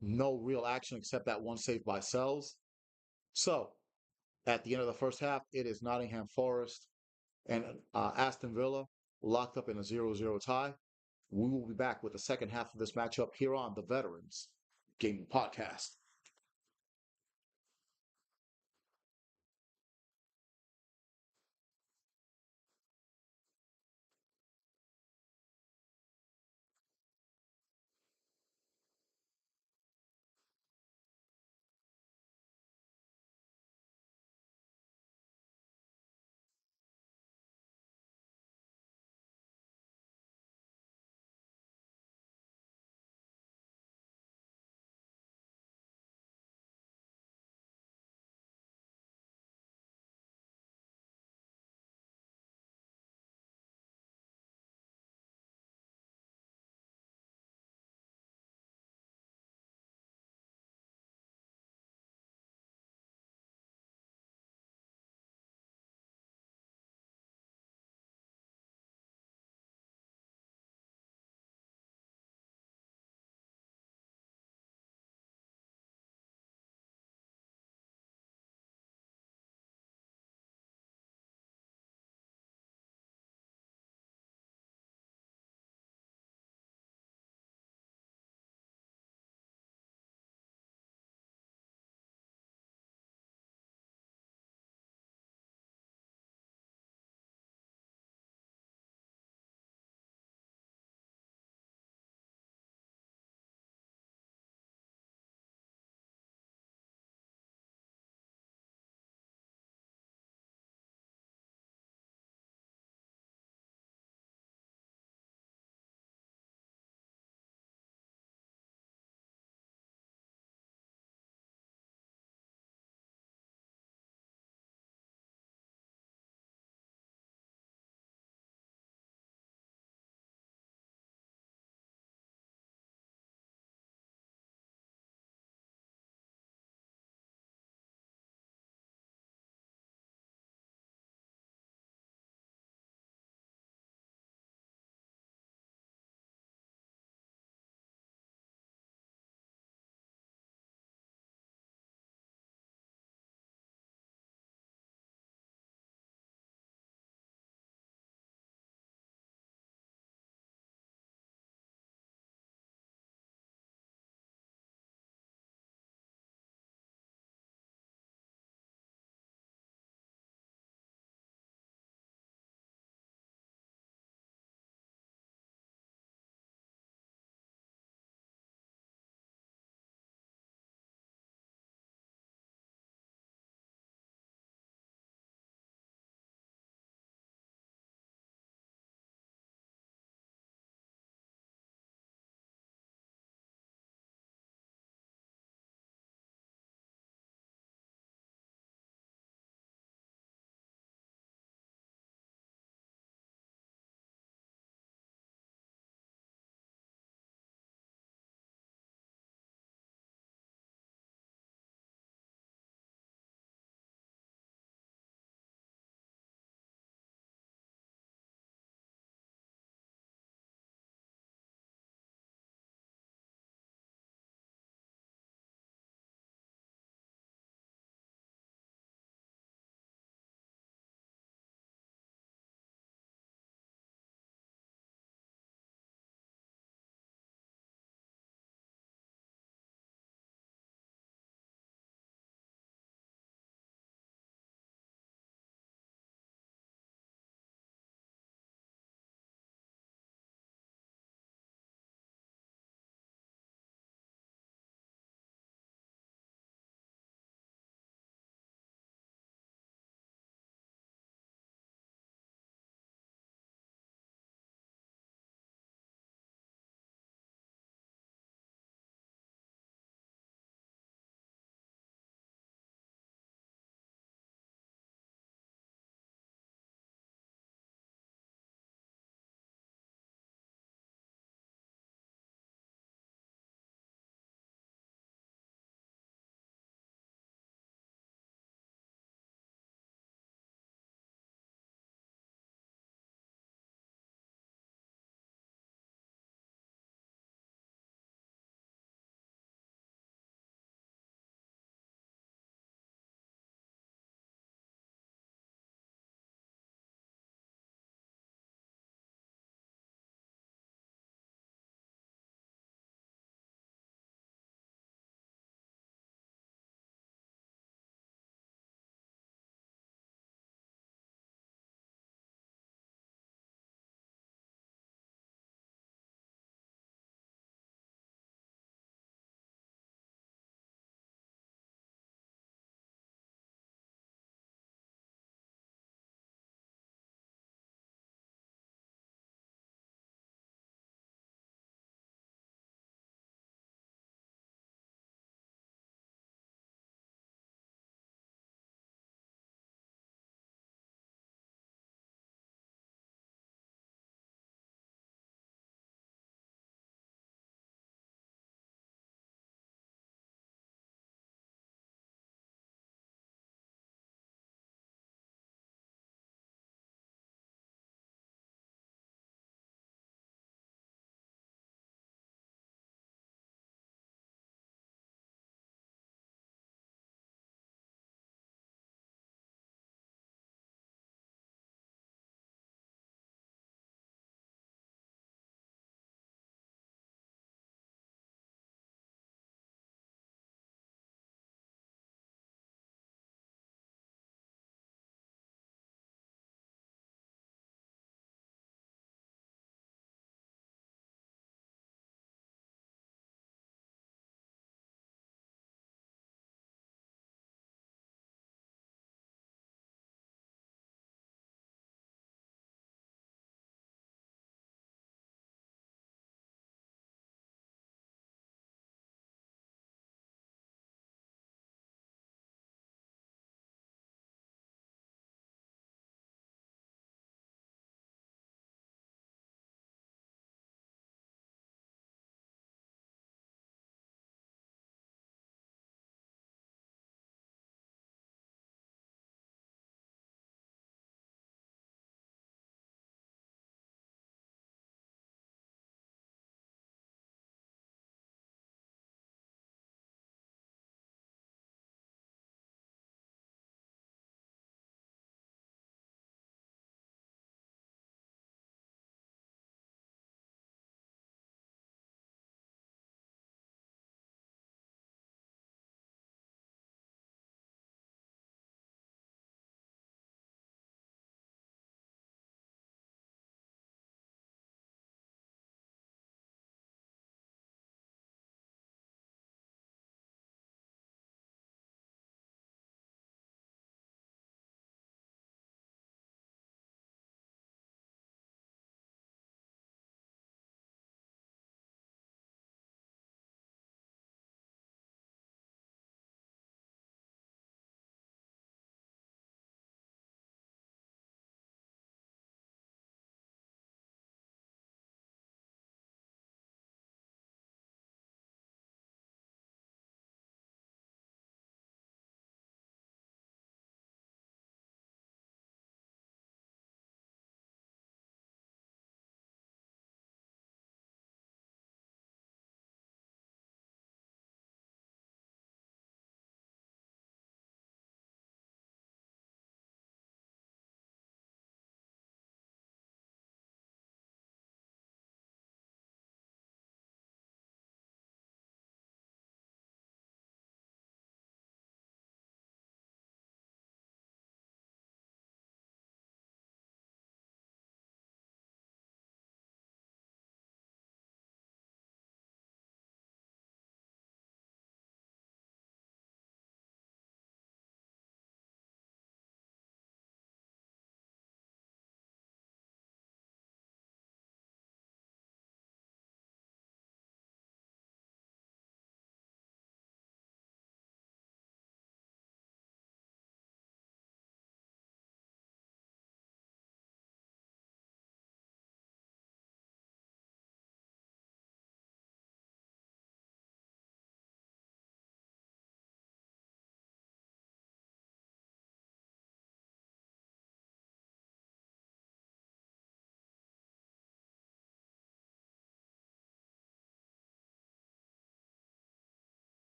A: No real action except that one save by Sells. So, at the end of the first half, it is Nottingham Forest and Aston Villa locked up in a 0-0 tie. We will be back with the second half of this matchup here on the Veterans Gaming Podcast.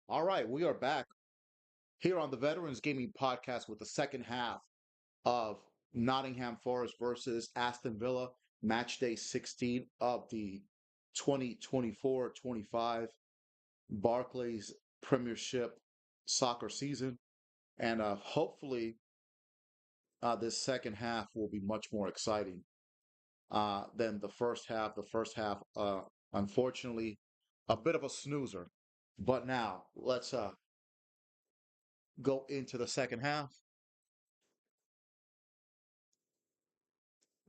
A: All right, we are back here on the Veterans Gaming Podcast with the second half of Nottingham Forest versus Aston Villa, match day 16 of the 2024-25 Barclays Premiership soccer season. And hopefully, this second half will be much more exciting than the first half. The first half, unfortunately, a bit of a snoozer. But now let's go into the second half.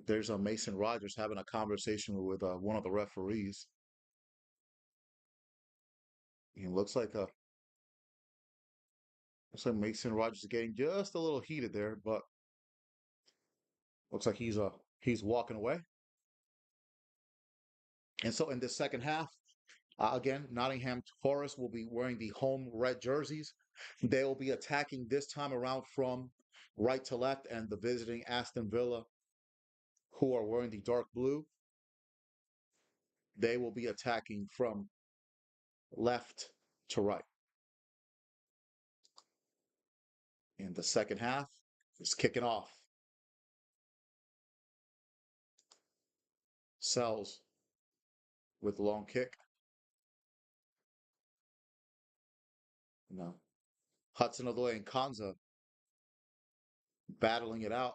A: There's a Mason Rogers having a conversation with one of the referees. It looks like Mason Rogers is getting just a little heated there, but looks like he's walking away. And so in this second half, again, Nottingham Forest will be wearing the home red jerseys. They will be attacking this time around from right to left, and the visiting Aston Villa, who are wearing the dark blue, they will be attacking from left to right. In the second half, it's kicking off. Sells with long kick. No. Hudson Odoi and Kanza battling it out,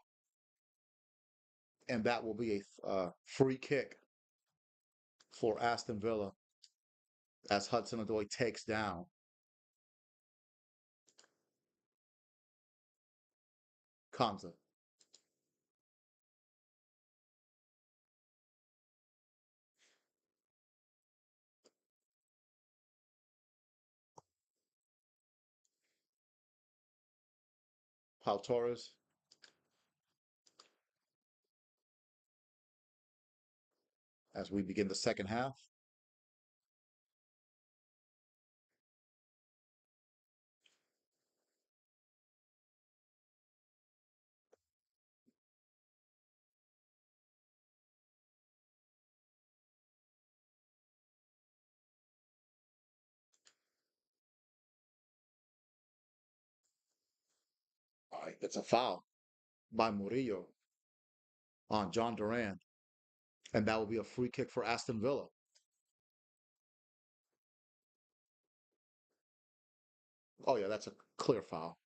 A: and that will be a free kick for Aston Villa as Hudson Odoi takes down Kanza. Pau Torres as we begin the second half. It's a foul by Murillo on John Duran, and that will be a free kick for Aston Villa. Oh yeah, that's a clear foul.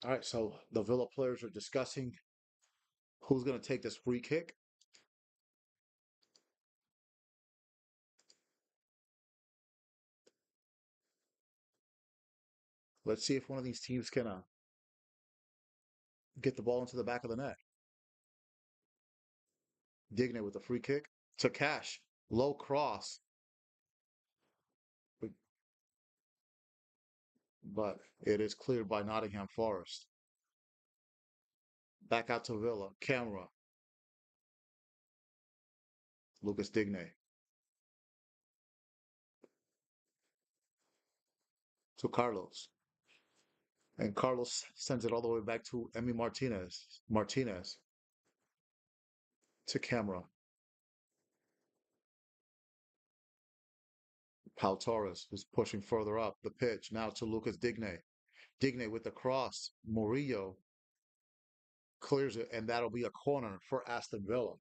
A: All right, so the Villa players are discussing who's going to take this free kick. Let's see if one of these teams can get the ball into the back of the net. Digne with the free kick to Cash. Low cross, but it is cleared by Nottingham Forest. Back out to Villa. Camera. Lucas Digne to Carlos. And Carlos sends it all the way back to Emi Martinez. Martinez to Camera. Pau Torres is pushing further up the pitch. Now to Lucas Digne. Digne with the cross. Murillo clears it, and that'll be a corner for Aston Villa.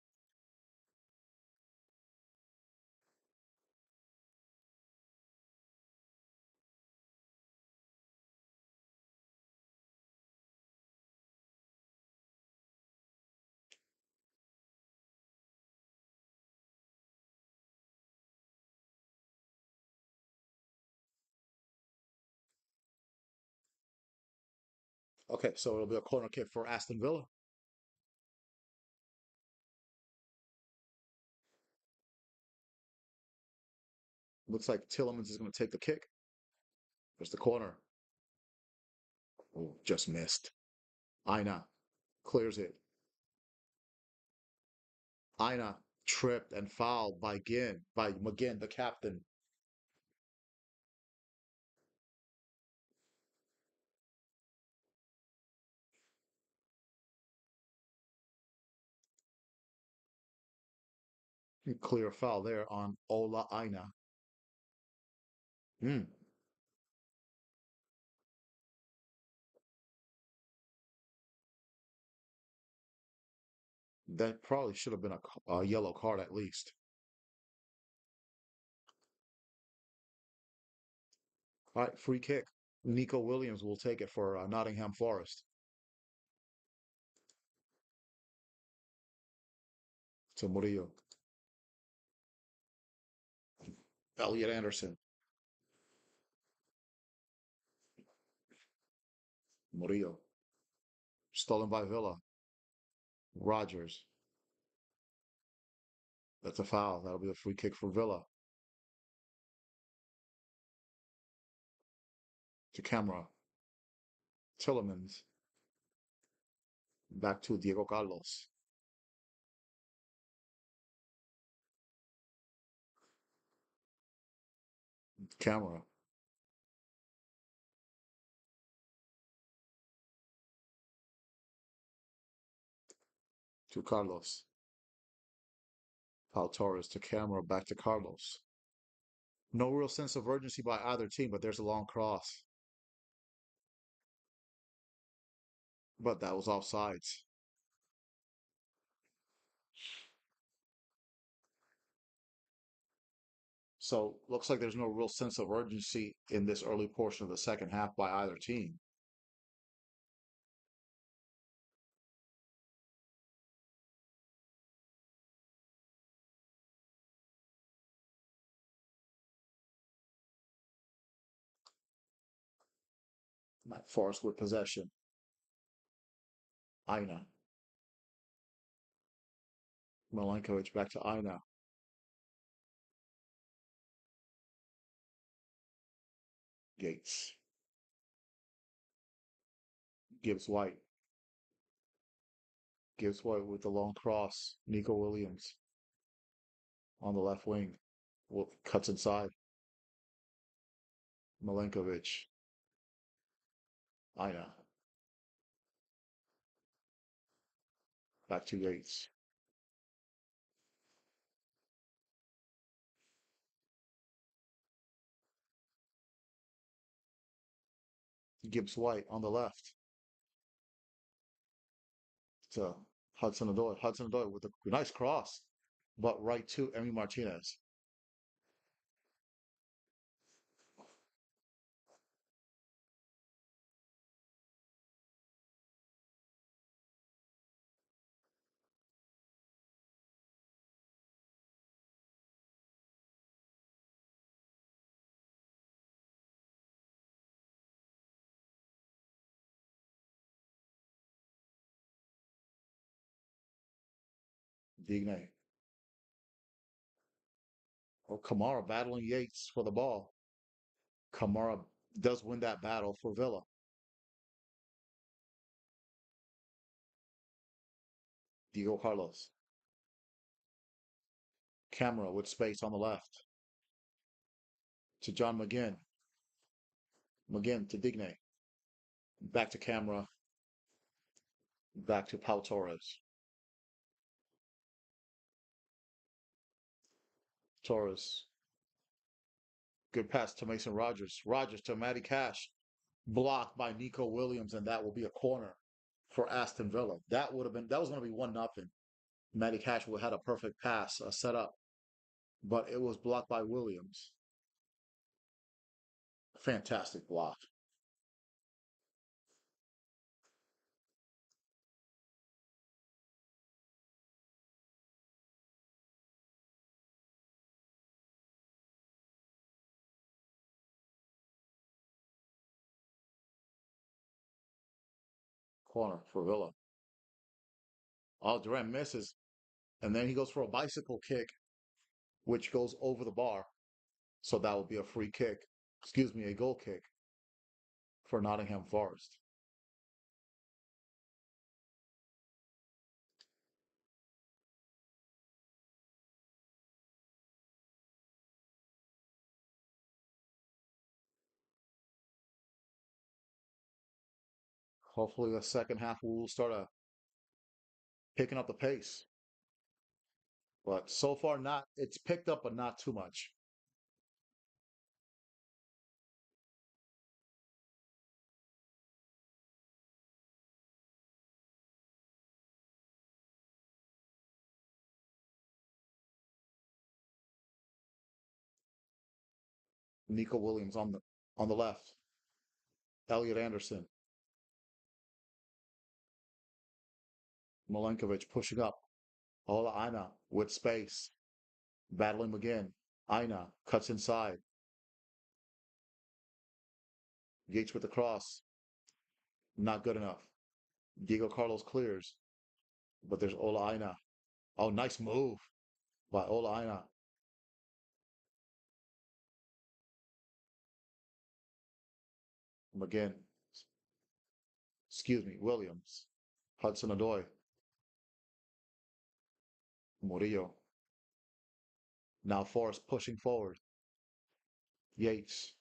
A: Okay, so it'll be a corner kick for Aston Villa. Looks like Tillemans is going to take the kick. There's the corner. Oh, just missed. Aina clears it. Aina tripped and fouled by McGinn, the captain. Clear foul there on Ola Aina. Hmm. That probably should have been a yellow card at least. All right, free kick. Nico Williams will take it for Nottingham Forest. To Murillo. Elliot Anderson. Murillo. Stolen by Villa. Rogers. That's a foul. That'll be a free kick for Villa. To Camera. Tillemans. Back to Diego Carlos. Camera. To Carlos. Pau Torres to Camera. Back to Carlos. No real sense of urgency by either team, but there's a long cross. But that was offsides. So looks like there's no real sense of urgency in this early portion of the second half by either team. Forest with possession. Aina. Milenkovic back to Aina. Gates. Gibbs White. Gives White with the long cross. Nico Williams on the left wing. Cuts inside. Milenkovic. Ina. Back to Yates. Gibbs White on the left to Hudson Odoi. Hudson Odoi with a nice cross, but right to Emi Martinez. Digne. Oh, Kamara battling Yates for the ball. Kamara does win that battle for Villa. Diego Carlos. Camera with space on the left to John McGinn. McGinn to Digne. Back to Camera. Back to Pau Torres. Torres. Good pass to Mason Rogers. Rogers to Matty Cash. Blocked by Nico Williams, and that will be a corner for Aston Villa. That was going to be 1-0. Matty Cash would have had a perfect pass set up, but it was blocked by Williams. Fantastic block. Corner for Villa. Oh, Durant misses, and then he goes for a bicycle kick, which goes over the bar. So that will be a free kick. Excuse me, a goal kick for Nottingham Forest. Hopefully, the second half will start picking up the pace. But so far, not. It's picked up, but not too much. Nico Williams on the left. Elliot Anderson. Milenkovic pushing up. Ola Aina with space. Battling again. Aina cuts inside. Gates with the cross. Not good enough. Diego Carlos clears. But there's Ola Aina. Oh, nice move by Ola Aina. Again. Excuse me, Williams. Hudson Odoi. Murillo. Now Forrest pushing forward. Yates.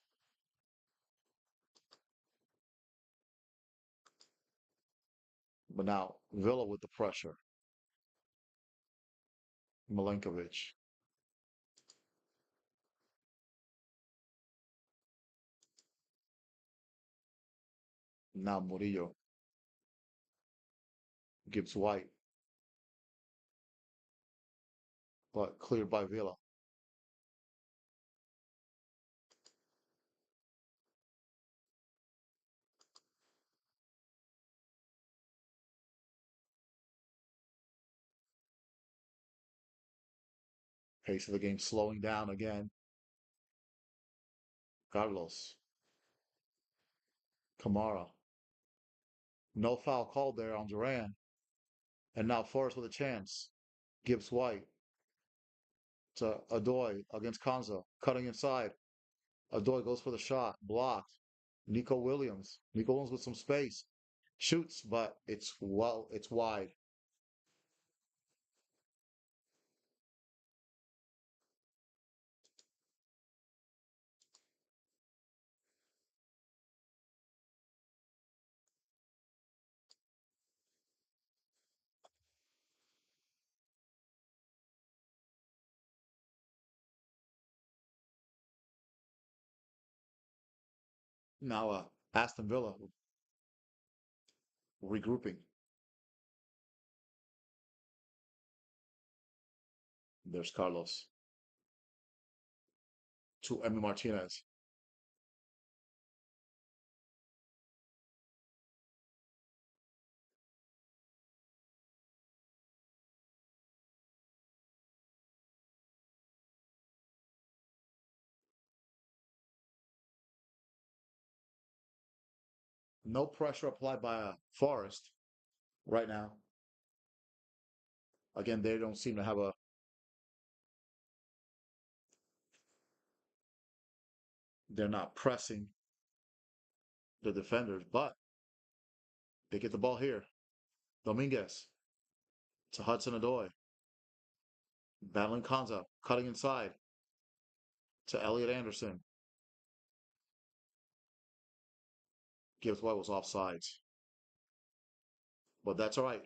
A: But now Villa with the pressure. Milenkovic. Now Murillo. Gibbs White. But cleared by Villa. Pace of the game slowing down again. Carlos. Kamara. No foul called there on Duran. And now Forrest with a chance. Gibbs White to Adoy against Konza. Cutting inside. Adoy goes for the shot. Blocked. Nico Williams. Nico Williams with some space. Shoots, but it's wide. Now, Aston Villa regrouping. There's Carlos to Emi Martinez. No pressure applied by Forest right now. Again, they don't seem to have a. They're not pressing the defenders, but they get the ball here. Dominguez to Hudson Odoi. Battling Konza, cutting inside to Elliot Anderson. Gibbs White was offsides. But that's all right.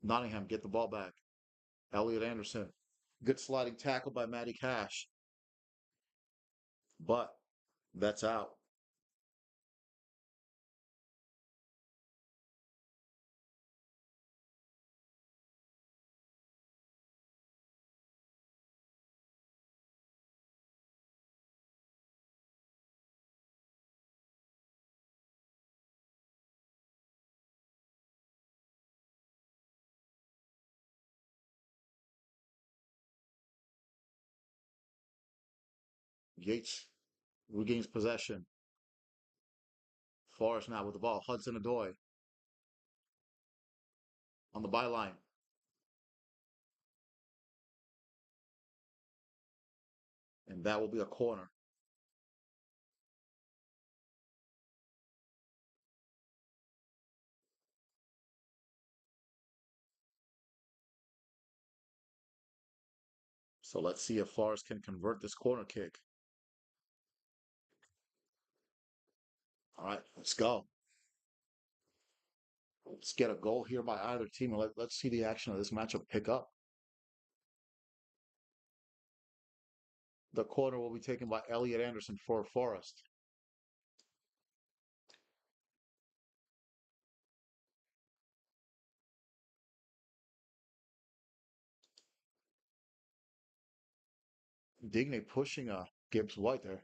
A: Nottingham get the ball back. Elliot Anderson. Good sliding tackle by Matty Cash. But that's out. Yates regains possession. Forrest now with the ball. Hudson Odoi on the byline. And that will be a corner. So let's see if Forrest can convert this corner kick. All right, let's go. Let's get a goal here by either team, and let's see the action of this matchup pick up. The corner will be taken by Elliot Anderson for Forrest. Digne pushing Gibbs White there.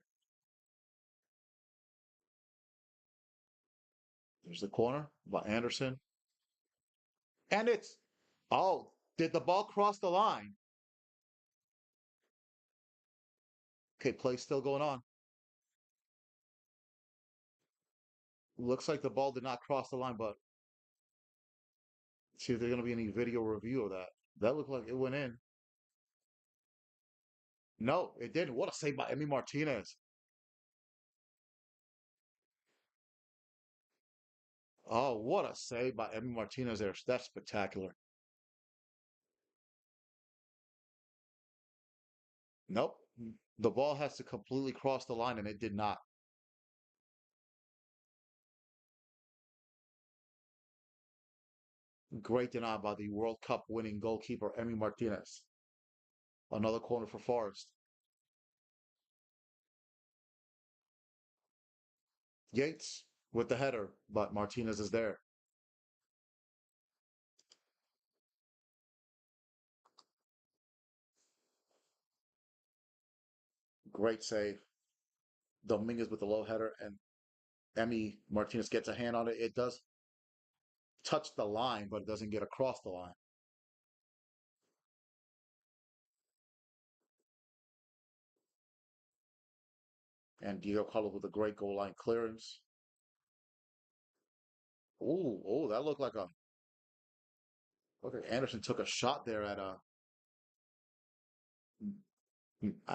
A: There's the corner by Anderson. And it's, oh, did the ball cross the line? Okay, play still going on. Looks like the ball did not cross the line, but see if there's going to be any video review of that. That looked like it went in. No, it didn't. What a save by Emi Martinez. Oh, what a save by Emi Martinez there. That's spectacular. Nope. The ball has to completely cross the line, and it did not. Great denial by the World Cup winning goalkeeper, Emi Martinez. Another corner for Forest. Yates with the header, but Martinez is there. Great save. Dominguez with the low header, and Emi Martinez gets a hand on it. It does touch the line, but it doesn't get across the line. And Diego Carlos with a great goal line clearance. Oh, that looked like a. Okay, Anderson took a shot there at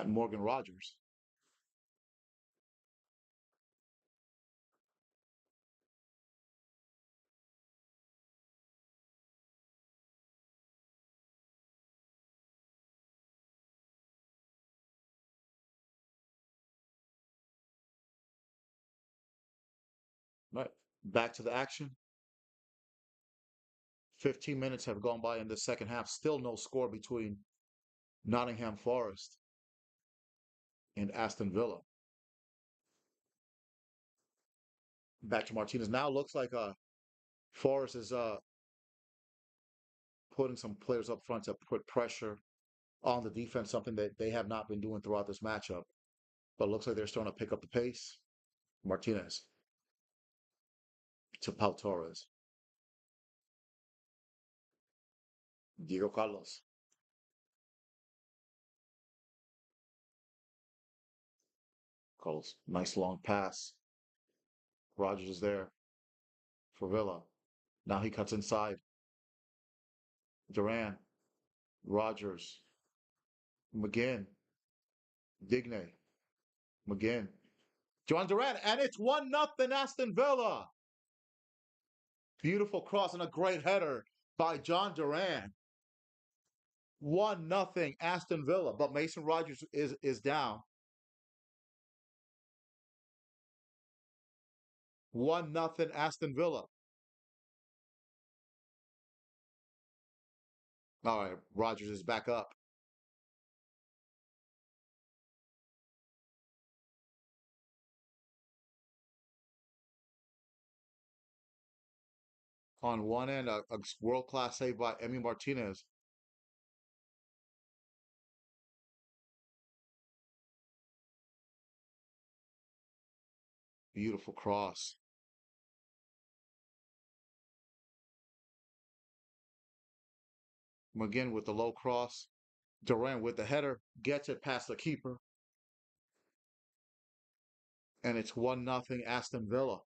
A: Morgan Rogers. Right, back to the action. 15 minutes have gone by in the second half. Still no score between Nottingham Forest and Aston Villa. Back to Martinez. Now looks like Forrest is putting some players up front to put pressure on the defense, something that they have not been doing throughout this matchup. But it looks like they're starting to pick up the pace. Martinez to Pau Torres. Diego Carlos. Carlos. Nice long pass. Rogers is there for Villa. Now he cuts inside. Duran. Rogers. McGinn. Digne. McGinn. John Duran. And it's 1-0 Aston Villa. Beautiful cross and a great header by John Duran. 1-0 Aston Villa. But Mason Rogers is down. 1-0 Aston Villa. All right, Rogers is back up. On one end, a world-class save by Emi Martinez. Beautiful cross. McGinn with the low cross. Duran with the header. Gets it past the keeper. And it's 1-0 Aston Villa.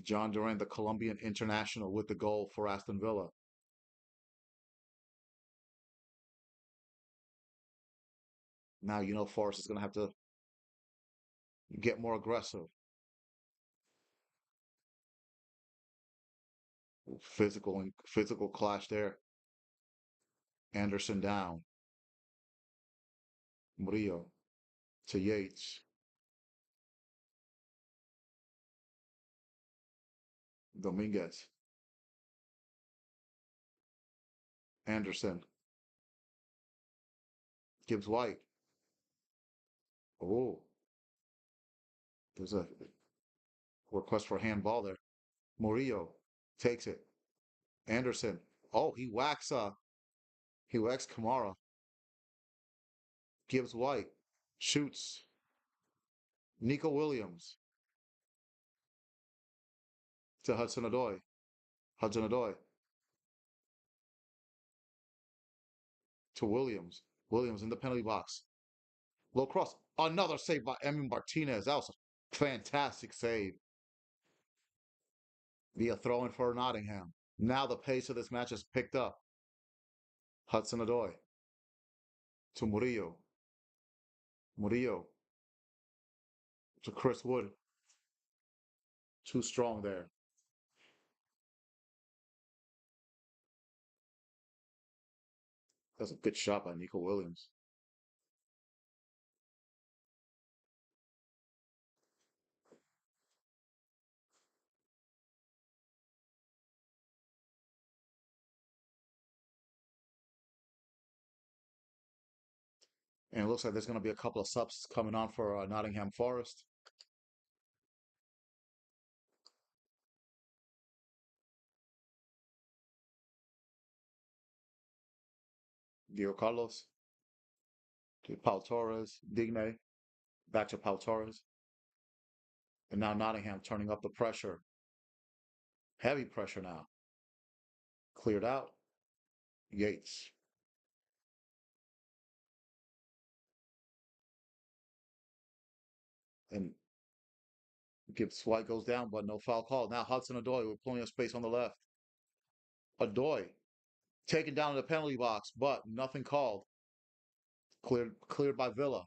A: John Duran, the Colombian international, with the goal for Aston Villa. Now you know Forrest is going to have to get more aggressive. Physical clash there. Anderson down. Murillo to Yates. Dominguez. Anderson. Gibbs White. Oh, there's a request for a handball there. Murillo takes it. Anderson. Oh, he whacks Kamara. Gibbs White. Shoots. Nico Williams to Hudson Odoi. Hudson Odoi to Williams. Williams in the penalty box. Low cross. Another save by Emi Martinez. That was a fantastic save. Via throw in for Nottingham. Now the pace of this match has picked up. Hudson Odoi to Murillo. Murillo to Chris Wood. Too strong there. That's a good shot by Nico Williams. And it looks like there's going to be a couple of subs coming on for Nottingham Forest. Diego Carlos to Pau Torres. Digne back to Pau Torres. And now Nottingham turning up the pressure. Heavy pressure now. Cleared out. Yates. And Gibbs White goes down, but no foul call. Now Hudson Odoi with plenty of space on the left. Odoi taken down in the penalty box, but nothing called. Cleared by Villa.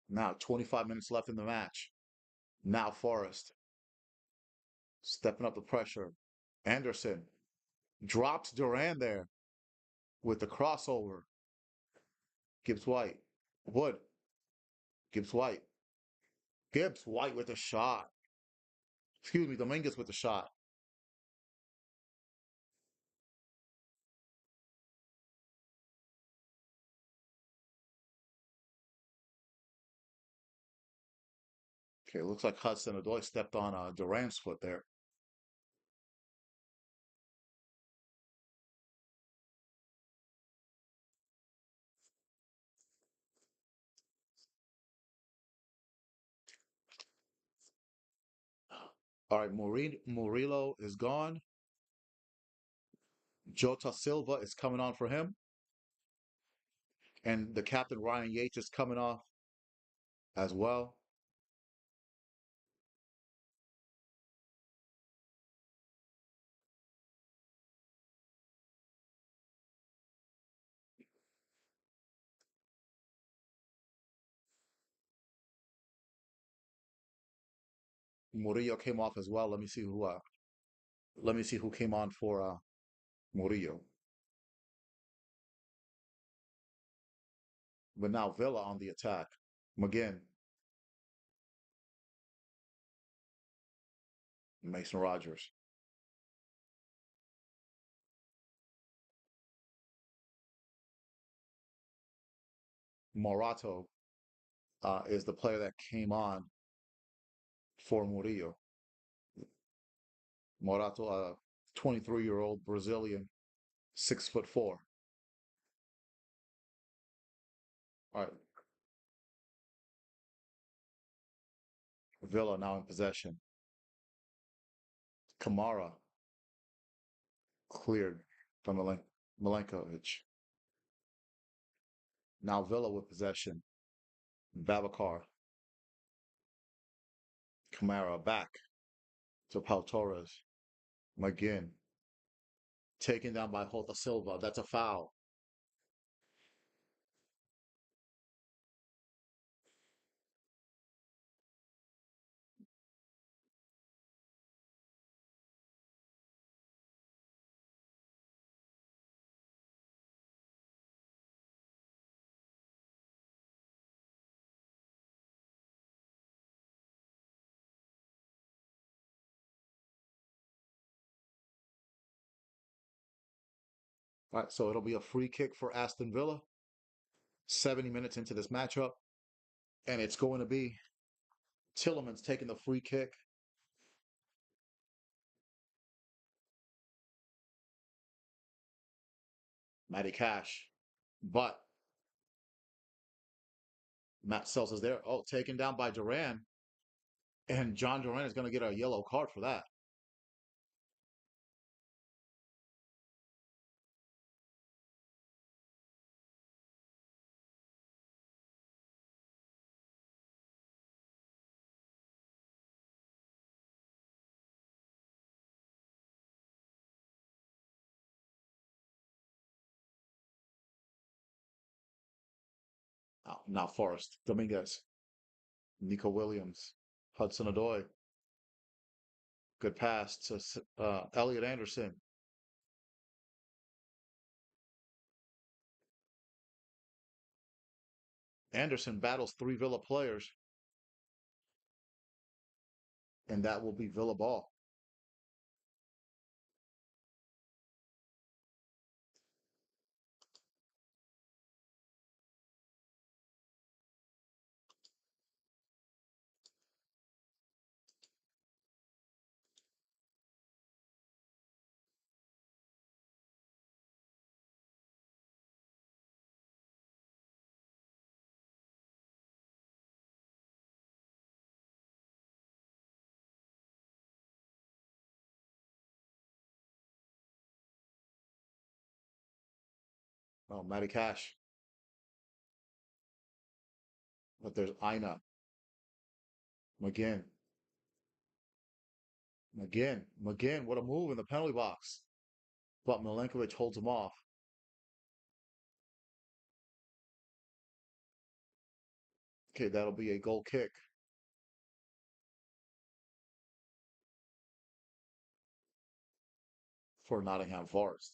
A: Now 25 minutes left in the match. Now Forest. Stepping up the pressure. Anderson drops Duran there with the crossover. Gibbs White. Wood. Gibbs White. Gibbs White with a shot. Excuse me, Dominguez with the shot. Okay, looks like Hudson Odoi stepped on Duran's foot there. All right, Murillo is gone. Jota Silva is coming on for him. And the captain, Ryan Yates, is coming off as well. Murillo came off as well. Let me see who came on for Murillo. But now Villa on the attack. McGinn, Mason Rogers, Morato is the player that came on for Murillo. Morato, a 23-year-old Brazilian, 6'4". All right, Villa now in possession. Kamara cleared from Milenkovic. Now Villa with possession. Babacar, Kamara back to Pau Torres. McGinn taken down by Jota Silva. That's a foul. All right, so it'll be a free kick for Aston Villa. 70 minutes into this matchup, and it's going to be Tillemans taking the free kick. Matty Cash, but Matt Sells is there. Oh, taken down by Duran, and John Duran is going to get a yellow card for that. Now Forest, Dominguez, Nico Williams, Hudson Odoi. Good pass to Elliot Anderson. Anderson battles three Villa players, and that will be Villa ball. Oh, Matty Cash. But there's Ina. McGinn. McGinn. What a move in the penalty box. But Milenkovic holds him off. Okay, that'll be a goal kick. for Nottingham Forest.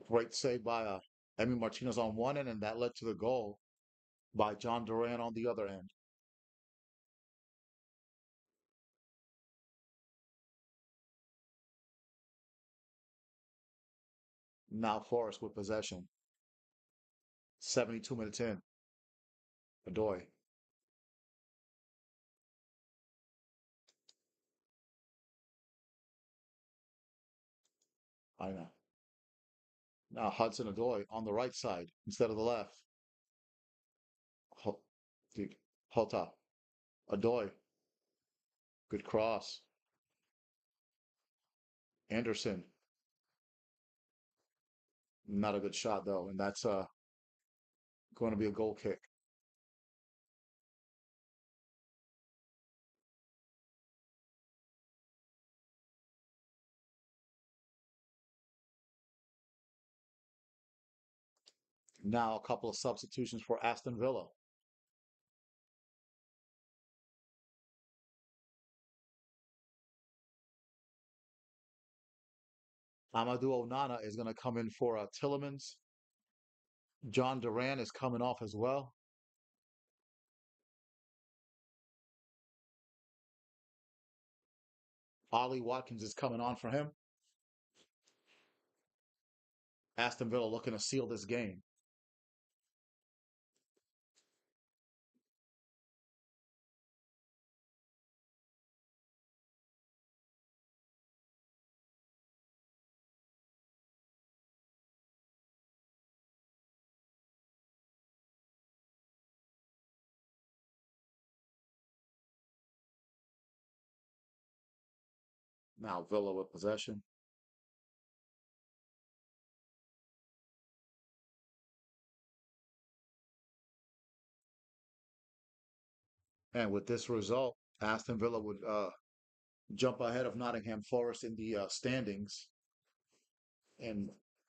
A: Great save by Emi Martinez on one end, and that led to the goal by John Duran on the other end. Now Forest with possession. 72 minutes in. Adoy. I know. Now Hudson Adoy on the right side instead of the left. Ho- Hota. Adoy. Good cross. Anderson. Not a good shot though, and that's going to be a goal kick. Now a couple of substitutions for Aston Villa. Amadou Onana is going to come in for Tillemans. John Duran is coming off as well. Ollie Watkins is coming on for him. Aston Villa looking to seal this game. Now Villa with possession. And with this result, Aston Villa would jump ahead of Nottingham Forest in the standings, and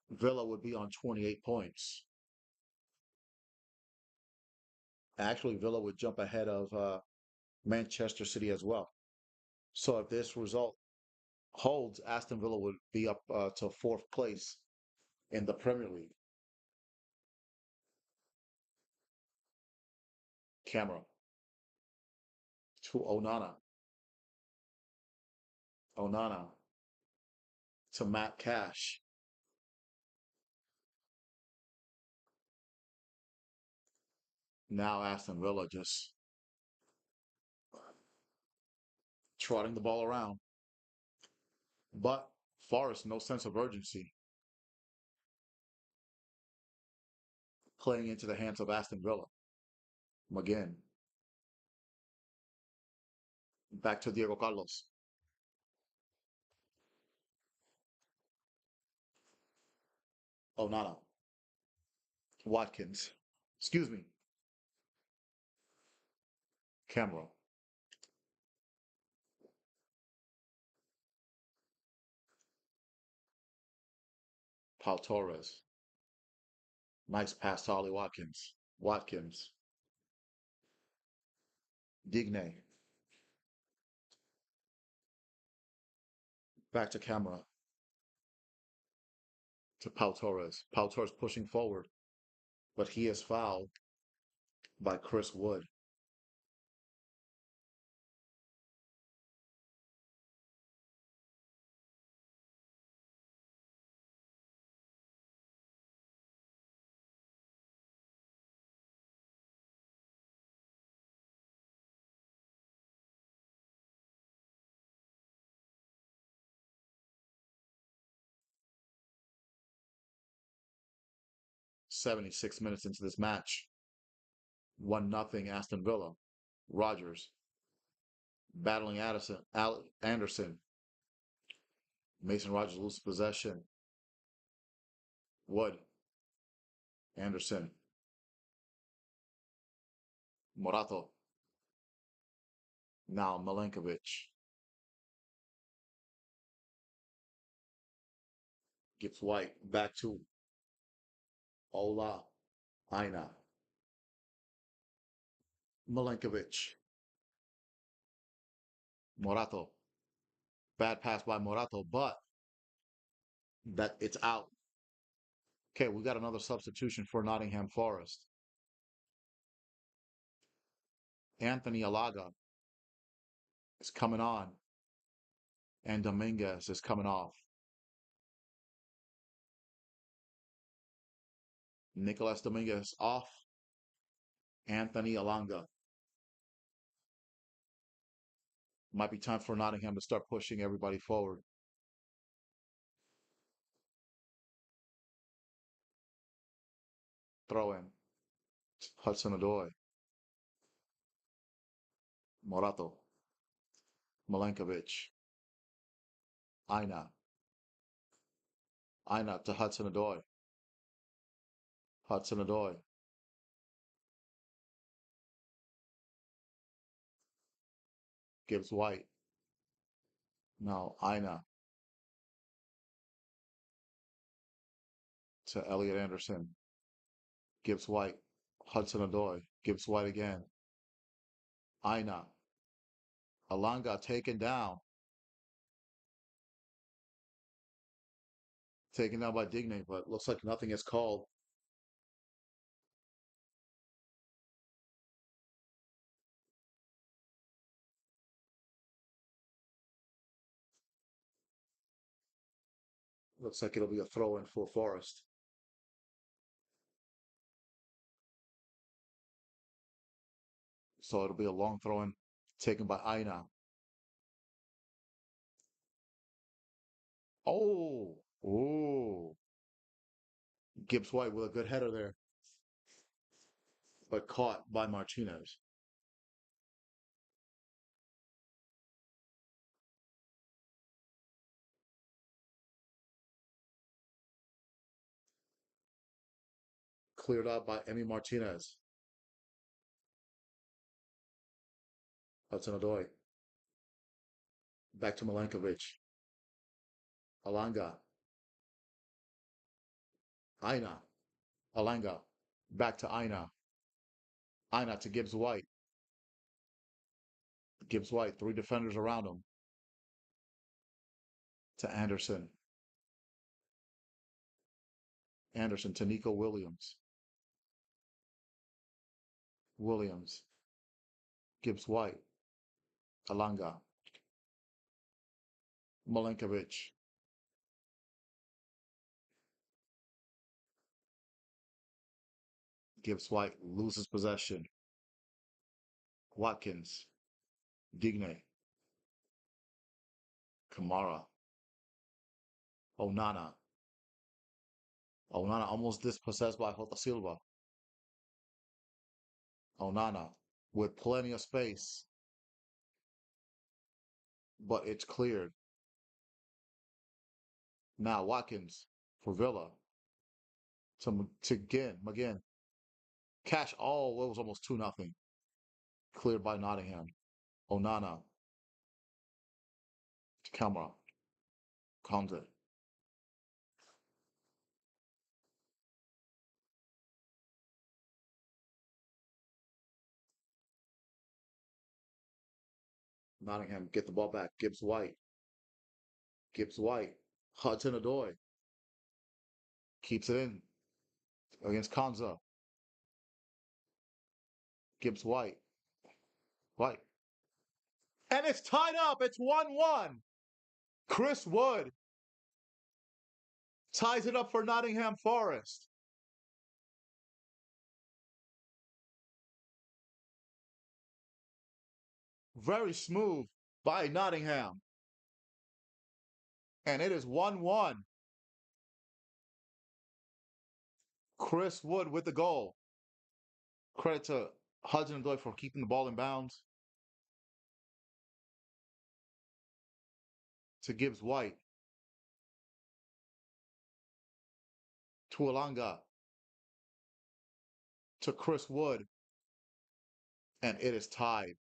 A: Villa would be on 28 points. Actually, Villa would jump ahead of Manchester City as well. So if this result holds, Aston Villa would be up to fourth place in the Premier League. Camera to Onana. Onana to Matt Cash. Now Aston Villa just trotting the ball around. But Forest, no sense of urgency, playing into the hands of Aston Villa. McGinn. Back to Diego Carlos. Onana. Watkins. Excuse me. Camera. Pau Torres. Nice pass to Ollie Watkins. Watkins. Digne. Back to camera. To Pau Torres. Pau Torres pushing forward, but he is fouled by Chris Wood. '76 minutes into this match. 1-0 Aston Villa. Rogers battling Anderson. Mason Rogers loses possession. Wood. Anderson. Morato. Now Milenkovic. Gives White back to Ola Aina. Milenkovic. Morato. Bad pass by Morato, but that it's out. Okay, we got another substitution for Nottingham Forest. Anthony Alaga is coming on, and Dominguez is coming off. Nicolas Dominguez off. Anthony Alanga. Might be time for Nottingham to start pushing everybody forward. Throw in. Hudson Odoi. Morato. Milenkovic. Aina. Aina to Hudson Odoi. Hudson Odoi. Gibbs White. Now Aina to Elliot Anderson. Gibbs White. Hudson Odoi. Gibbs White again. Aina. Alanga taken down. Taken down by Digne, but looks like nothing is called. Looks like it'll be a throw in for Forest. So it'll be a long throw in taken by Aina. Oh, oh. Gibbs White with a good header there, but caught by Martinez. Cleared out by Emi Martinez. Hudson Odoi. Back to Milenkovic. Alanga. Aina. Alanga. Back to Aina. Aina to Gibbs White. Gibbs White, three defenders around him. To Anderson. Anderson to Nico Williams. Williams. Gibbs White. Alanga. Milenkovic. Gibbs White loses possession. Watkins. Digne. Kamara. Onana. Onana almost dispossessed by Jota Silva. Onana with plenty of space, but it's cleared. Now Watkins for Villa to McGinn. Cash. Oh, it was almost 2-0. Cleared by Nottingham. Onana to Camera. Conte. Nottingham get the ball back. Gibbs White. Gibbs White. Hudson Odoi. Keeps it in against Konza. Gibbs White. White. And it's tied up. It's 1-1. Chris Wood ties it up for Nottingham Forest. Very smooth by Nottingham. And it is 1-1. Chris Wood with the goal. Credit to Hudson Odoi for keeping the ball in bounds. To Gibbs White. To Alanga. To Chris Wood. And it is tied.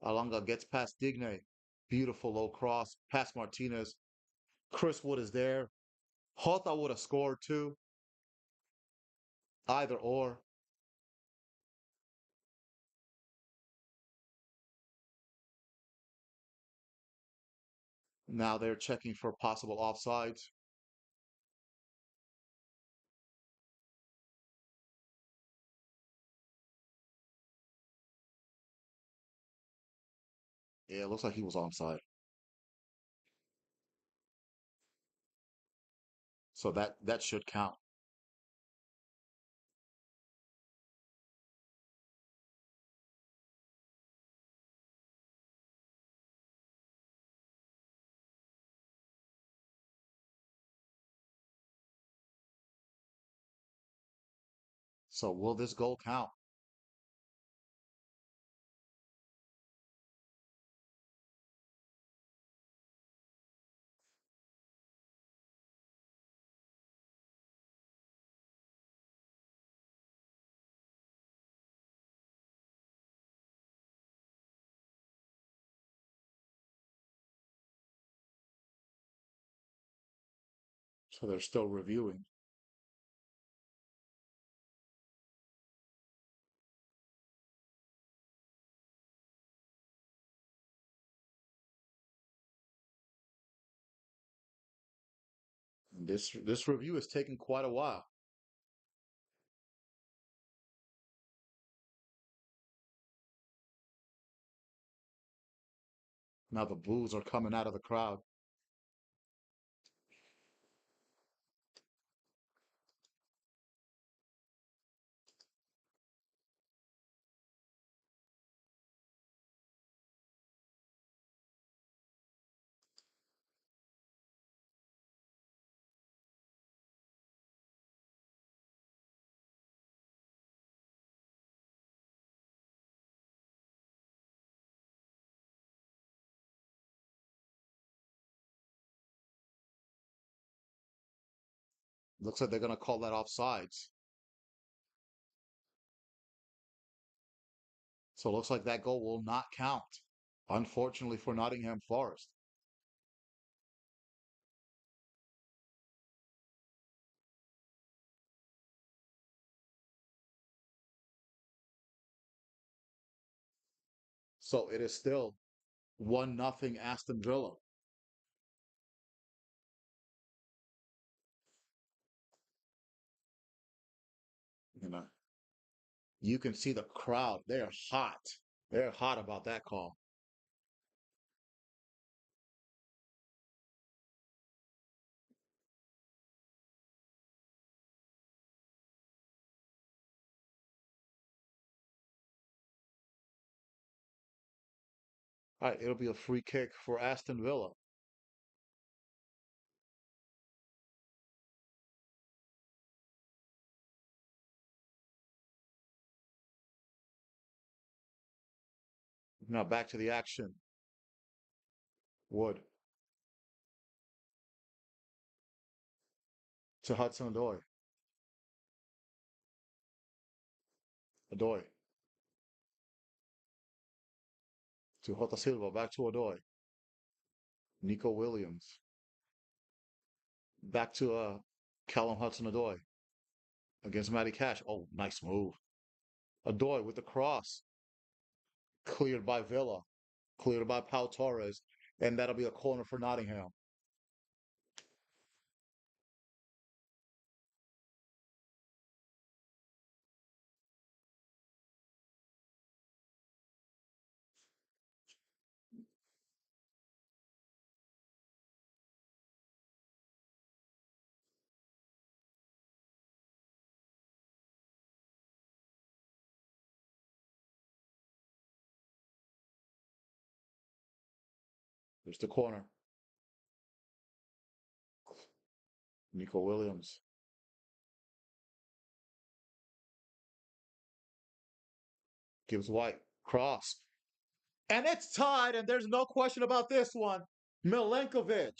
A: Alanga gets past Digne. Beautiful low cross. Past Martinez. Chris Wood is there. Hota would have scored too. Either or. Now they're checking for possible offsides. Yeah, it looks like he was onside. So that should count. So will this goal count? So they're still reviewing. This review is taking quite a while. Now the boos are coming out of the crowd. Looks like they're going to call that offsides. So it looks like that goal will not count, unfortunately for Nottingham Forest. So it is still 1-0 Aston Villa. You know, you can see the crowd. They're hot. They're hot about that call. All right, it'll be a free kick for Aston Villa. Now back to the action. Wood to Hudson Odoi. Odoi to Jota Silva. Back to Odoi. Nico Williams. Back to Callum Hudson-Odoi against Matty Cash. Oh, nice move. Odoi with the cross. Cleared by Villa. Cleared by Pau Torres. And that'll be a corner for Nottingham. There's the corner. Nico Williams gives White. Cross. And it's tied, and there's no question about this one. Milenkovic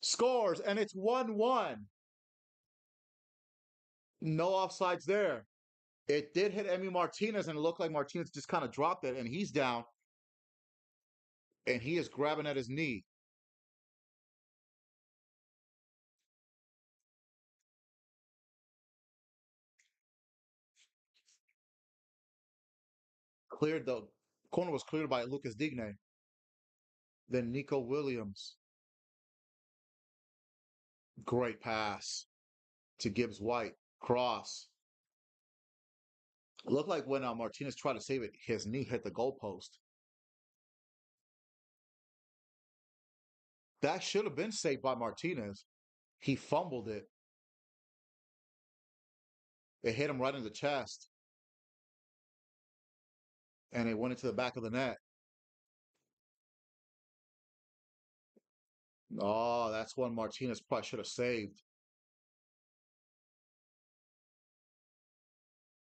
A: scores, and it's 1-1. No offsides there. It did hit Emi Martinez, and it looked like Martinez just kind of dropped it, and he's down, and he is grabbing at his knee. Cleared the corner was cleared by Lucas Digne. Then Nico Williams. Great pass to Gibbs White. Cross. Looked like when Martinez tried to save it, his knee hit the goalpost. That should have been saved by Martinez. He fumbled it. It hit him right in the chest, and it went into the back of the net. Oh, that's one Martinez probably should have saved.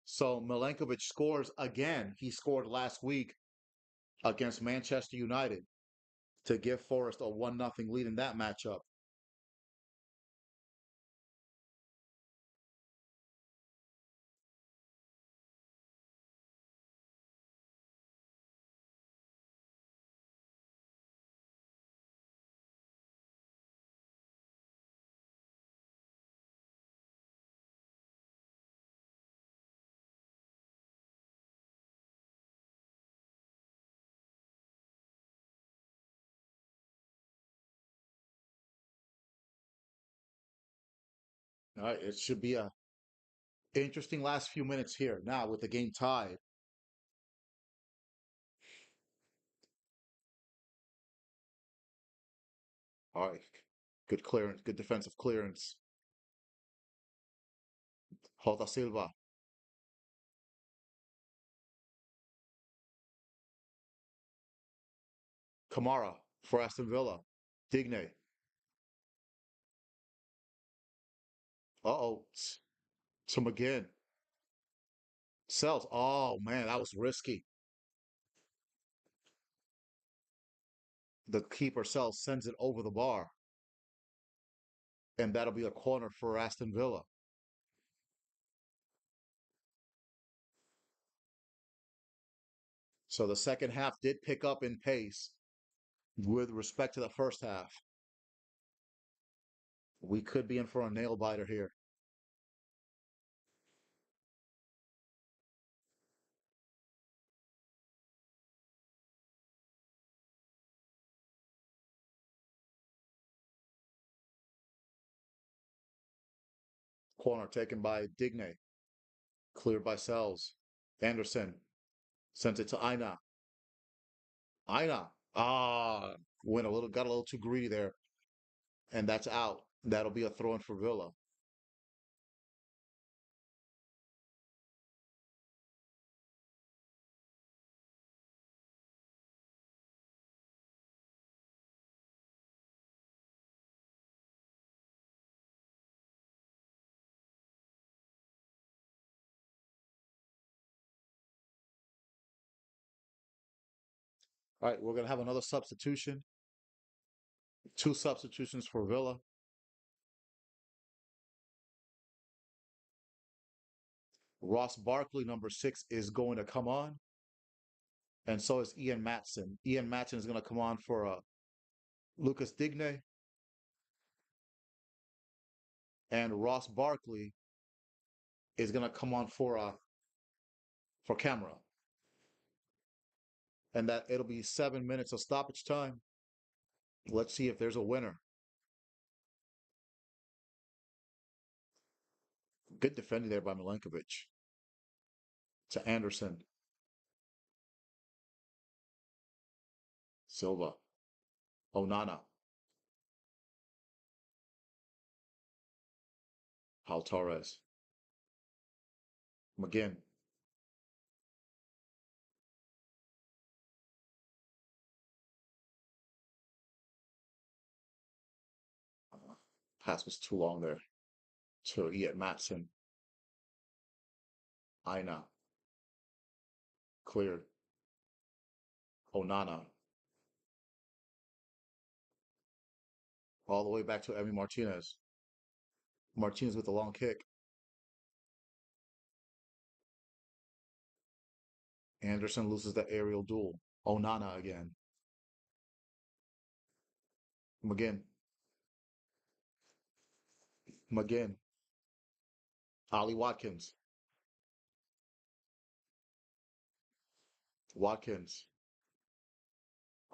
A: So Milenkovic scores again. He scored last week against Manchester United to give Forest a 1-0 lead in that matchup. All right, it should be a interesting last few minutes here. Now with the game tied. All right, good clearance, good defensive clearance. Jota Silva, Kamara for Aston Villa, Digne. Uh-oh, to McGinn. Sells. Oh man, that was risky. The keeper Sells sends it over the bar, and that'll be a corner for Aston Villa. So the second half did pick up in pace with respect to the first half. We could be in for a nail biter here. Corner taken by Digne, cleared by Sells. Anderson sends it to Aina. Aina. Got a little too greedy there, and that's out. That'll be a throw in for Villa. All right, we're gonna have another substitution. Two substitutions for Villa. Ross Barkley, number 6, is going to come on, and so is Ian Matson. Ian Matson is going to come on for Lucas Digne, and Ross Barkley is going to come on for Camera, and that it'll be 7 minutes of stoppage time. Let's see if there's a winner. Good defending there by Milenkovic to Anderson, Silva, Onana, Pau Torres, McGinn. Pass was too long there to Ian Matson. Aina cleared. Onana all the way back to Emi Martinez. Martinez with the long kick. Anderson loses the aerial duel. Onana again. McGinn. McGinn. Ollie Watkins. Watkins.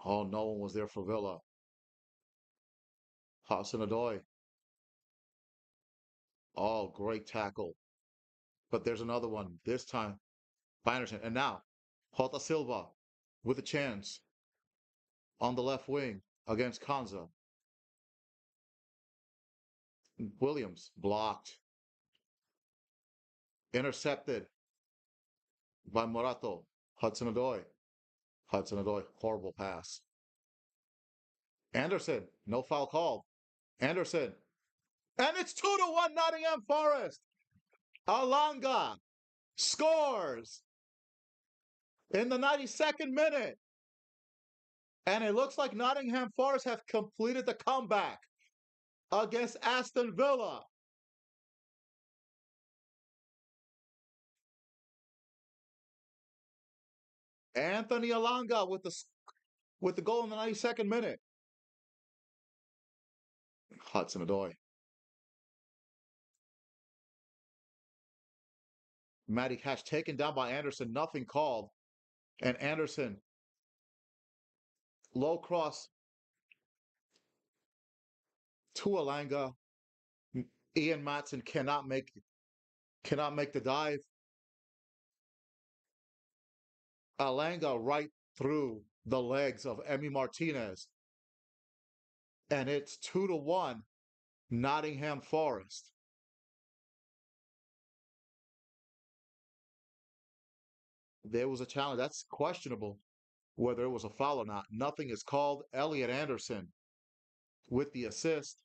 A: Oh, no one was there for Villa. Hudson Odoi. Oh, great tackle. But there's another one, this time by Anderson. And now, Jota Silva with a chance on the left wing against Kanza. Williams blocked. Intercepted by Morato. Hudson Odoi. Hudson Odoi, horrible pass. Anderson, no foul called. Anderson. And it's 2-1 Nottingham Forest. Alanga scores in the 92nd minute. And it looks like Nottingham Forest have completed the comeback against Aston Villa. Anthony Alanga with the goal in the 92nd minute. Hudson Odoi. Matty Cash taken down by Anderson, nothing called. And Anderson, low cross to Alanga. Ian Matson cannot make the dive. Alanga right through the legs of Emi Martinez. And it's 2-1 Nottingham Forest. There was a challenge. That's questionable whether it was a foul or not. Nothing is called. Elliot Anderson with the assist.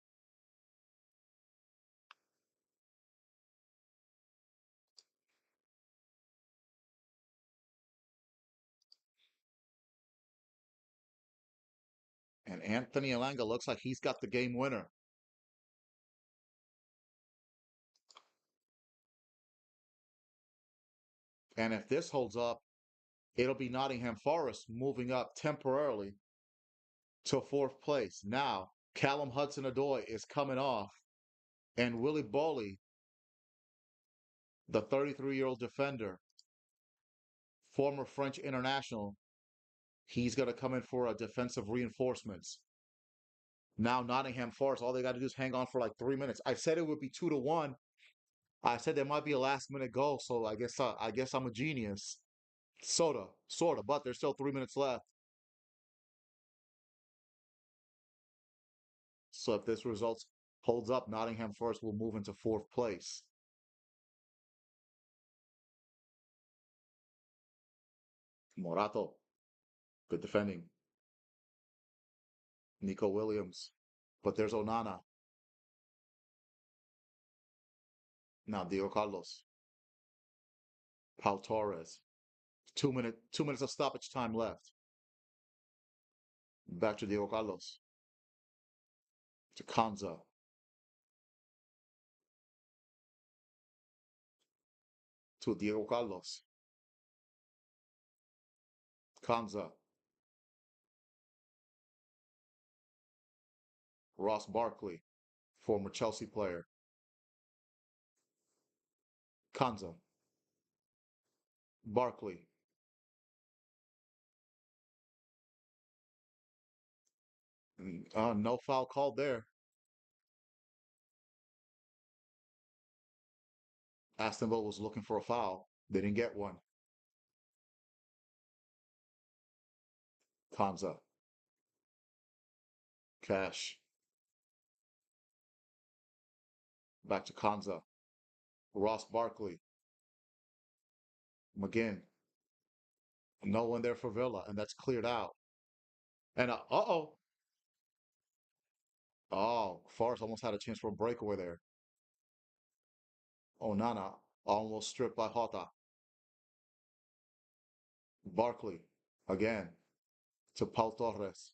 A: And Anthony Alanga looks like he's got the game winner. And if this holds up, it'll be Nottingham Forest moving up temporarily to fourth place. Now, Callum Hudson-Odoi is coming off, and Willie Boley, the 33-year-old defender, former French international, he's going to come in for a defensive reinforcements. Now, Nottingham Forest, all they got to do is hang on for like 3 minutes. I said it would be 2-1. I said there might be a last-minute goal, so I guess I'm a genius. Sorta, but there's still 3 minutes left. So if this result holds up, Nottingham Forest will move into fourth place. Morato, good defending. Nico Williams. But there's Onana. Now Diego Carlos. Pau Torres. 2 minutes of stoppage time left. Back to Diego Carlos. To Kanza. To Diego Carlos. Kanza. Ross Barkley, former Chelsea player. Kanza. Barkley. No foul called there. Aston Villa was looking for a foul. They didn't get one. Kanza. Cash. Back to Kanza. Ross Barkley. McGinn. No one there for Villa, and that's cleared out. And uh-oh. Oh, Forrest almost had a chance for a breakaway there. Onana almost stripped by Jota. Barkley again to Pau Torres.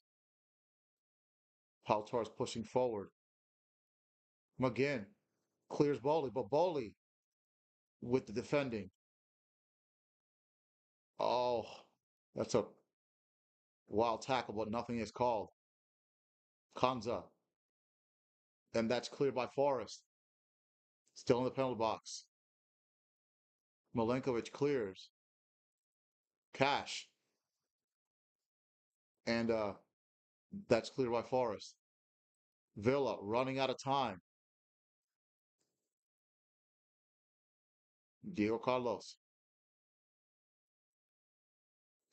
A: Pau Torres pushing forward. McGinn clears Bowley, but Bowley with the defending. Oh, that's a wild tackle, but nothing is called. Kanza, and that's cleared by Forrest. Still in the penalty box. Milenkovic clears. Cash And that's cleared by Forest. Villa running out of time. Diego Carlos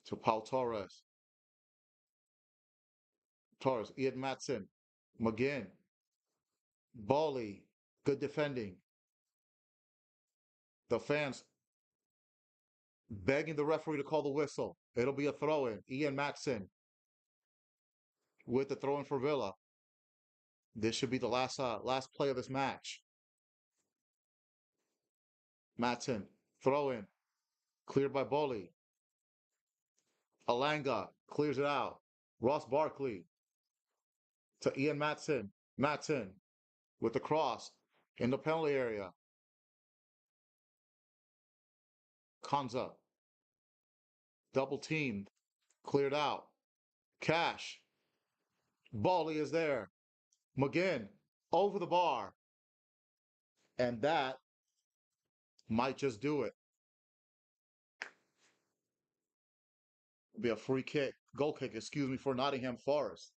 A: to Paul Torres. Torres, Ian Matson, McGinn, Bowley, good defending. The fans begging the referee to call the whistle. It'll be a throw in. Ian Matson with the throw in for Villa. This should be the last play of this match. Matson, throw in, cleared by Bowley. Alanga clears it out. Ross Barkley to Ian Matson. Matson with the cross in the penalty area. Konza, double teamed, cleared out. Cash, Bowley is there. McGinn over the bar. And that might just do it. Be a free kick, goal kick, excuse me, for Nottingham Forest.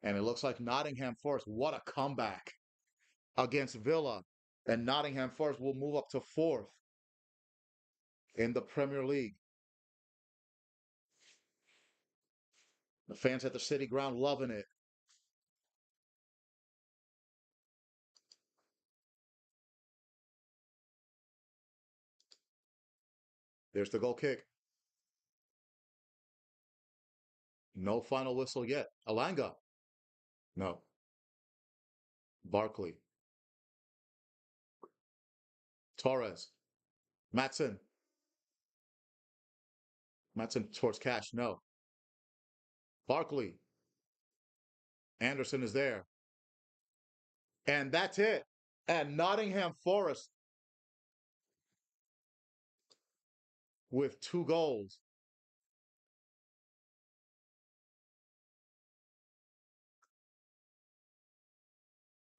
A: And it looks like Nottingham Forest, what a comeback against Villa. And Nottingham Forest will move up to fourth in the Premier League. The fans at the City Ground loving it. There's the goal kick. No final whistle yet. Alanga. No. Barkley. Torres. Matson. Matson towards Cash. No. Barkley. Anderson is there. And that's it. And Nottingham Forest with 2 goals.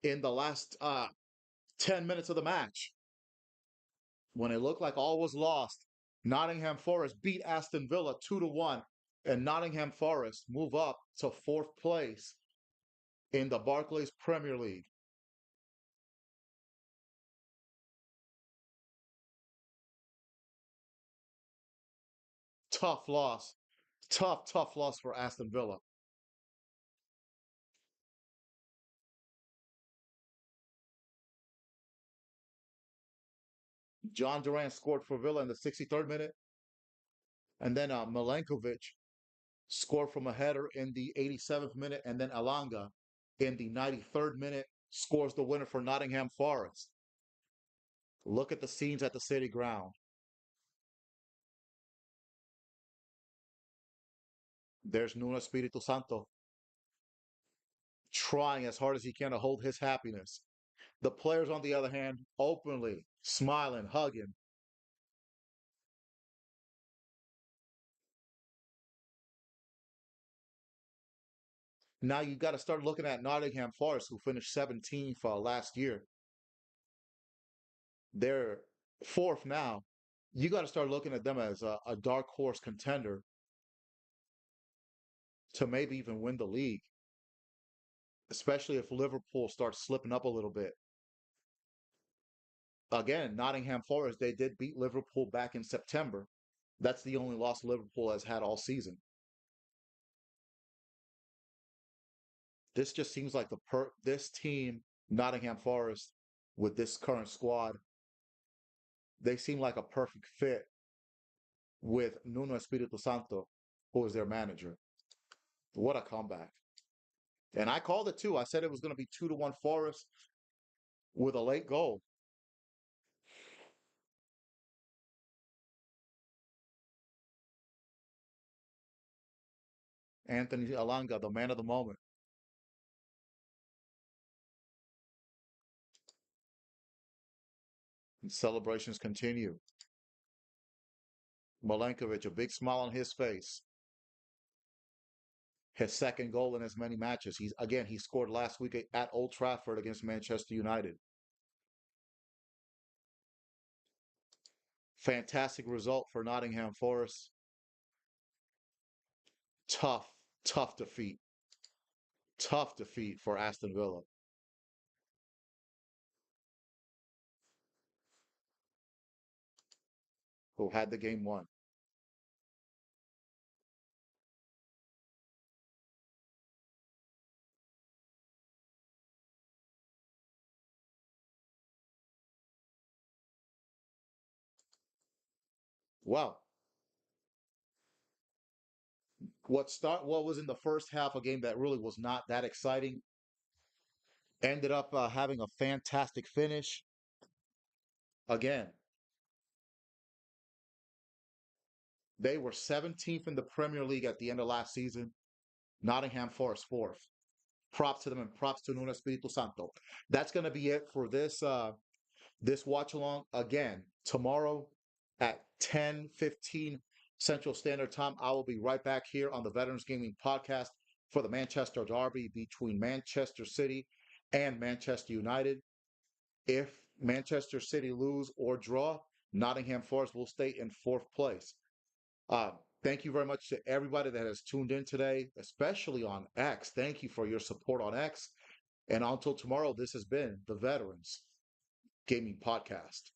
A: In the last 10 minutes of the match. When it looked like all was lost, Nottingham Forest beat Aston Villa 2-1, and Nottingham Forest move up to fourth place in the Barclays Premier League. Tough loss. Tough loss for Aston Villa. John Duran scored for Villa in the 63rd minute, and then Milenkovic scored from a header in the 87th minute, and then Alanga in the 93rd minute scores the winner for Nottingham Forest. Look at the scenes at the City Ground. There's Nuno Espirito Santo trying as hard as he can to hold his happiness. The players, on the other hand, openly smiling, hugging. Now you got to start looking at Nottingham Forest, who finished 17th last year. They're fourth now. You got to start looking at them as a dark horse contender to maybe even win the league, especially if Liverpool starts slipping up a little bit. Again, Nottingham Forest, they did beat Liverpool back in September. That's the only loss Liverpool has had all season. This just seems like this team, Nottingham Forest, with this current squad, they seem like a perfect fit with Nuno Espirito Santo, who is their manager. What a comeback. And I called it too. I said it was going to be 2-1 Forest with a late goal. Anthony Alanga, the man of the moment. And celebrations continue. Milenkovic, a big smile on his face. His second goal in as many matches. He scored last week at Old Trafford against Manchester United. Fantastic result for Nottingham Forest. Tough, tough defeat. Tough defeat for Aston Villa. Who had the game won. Well, what was in the first half a game that really was not that exciting ended up having a fantastic finish. Again, they were 17th in the Premier League at the end of last season. Nottingham Forest fourth. Props to them and props to Nuno Espirito Santo. That's going to be it for this watch along. Again, tomorrow at 10:15 Central Standard Time, I will be right back here on the Veterans Gaming Podcast for the Manchester Derby between Manchester City and Manchester United. If Manchester City lose or draw, Nottingham Forest will stay in fourth place. Uh, Thank you very much to everybody that has tuned in today, especially on X. Thank you for your support on X. And until tomorrow, this has been the Veterans Gaming Podcast.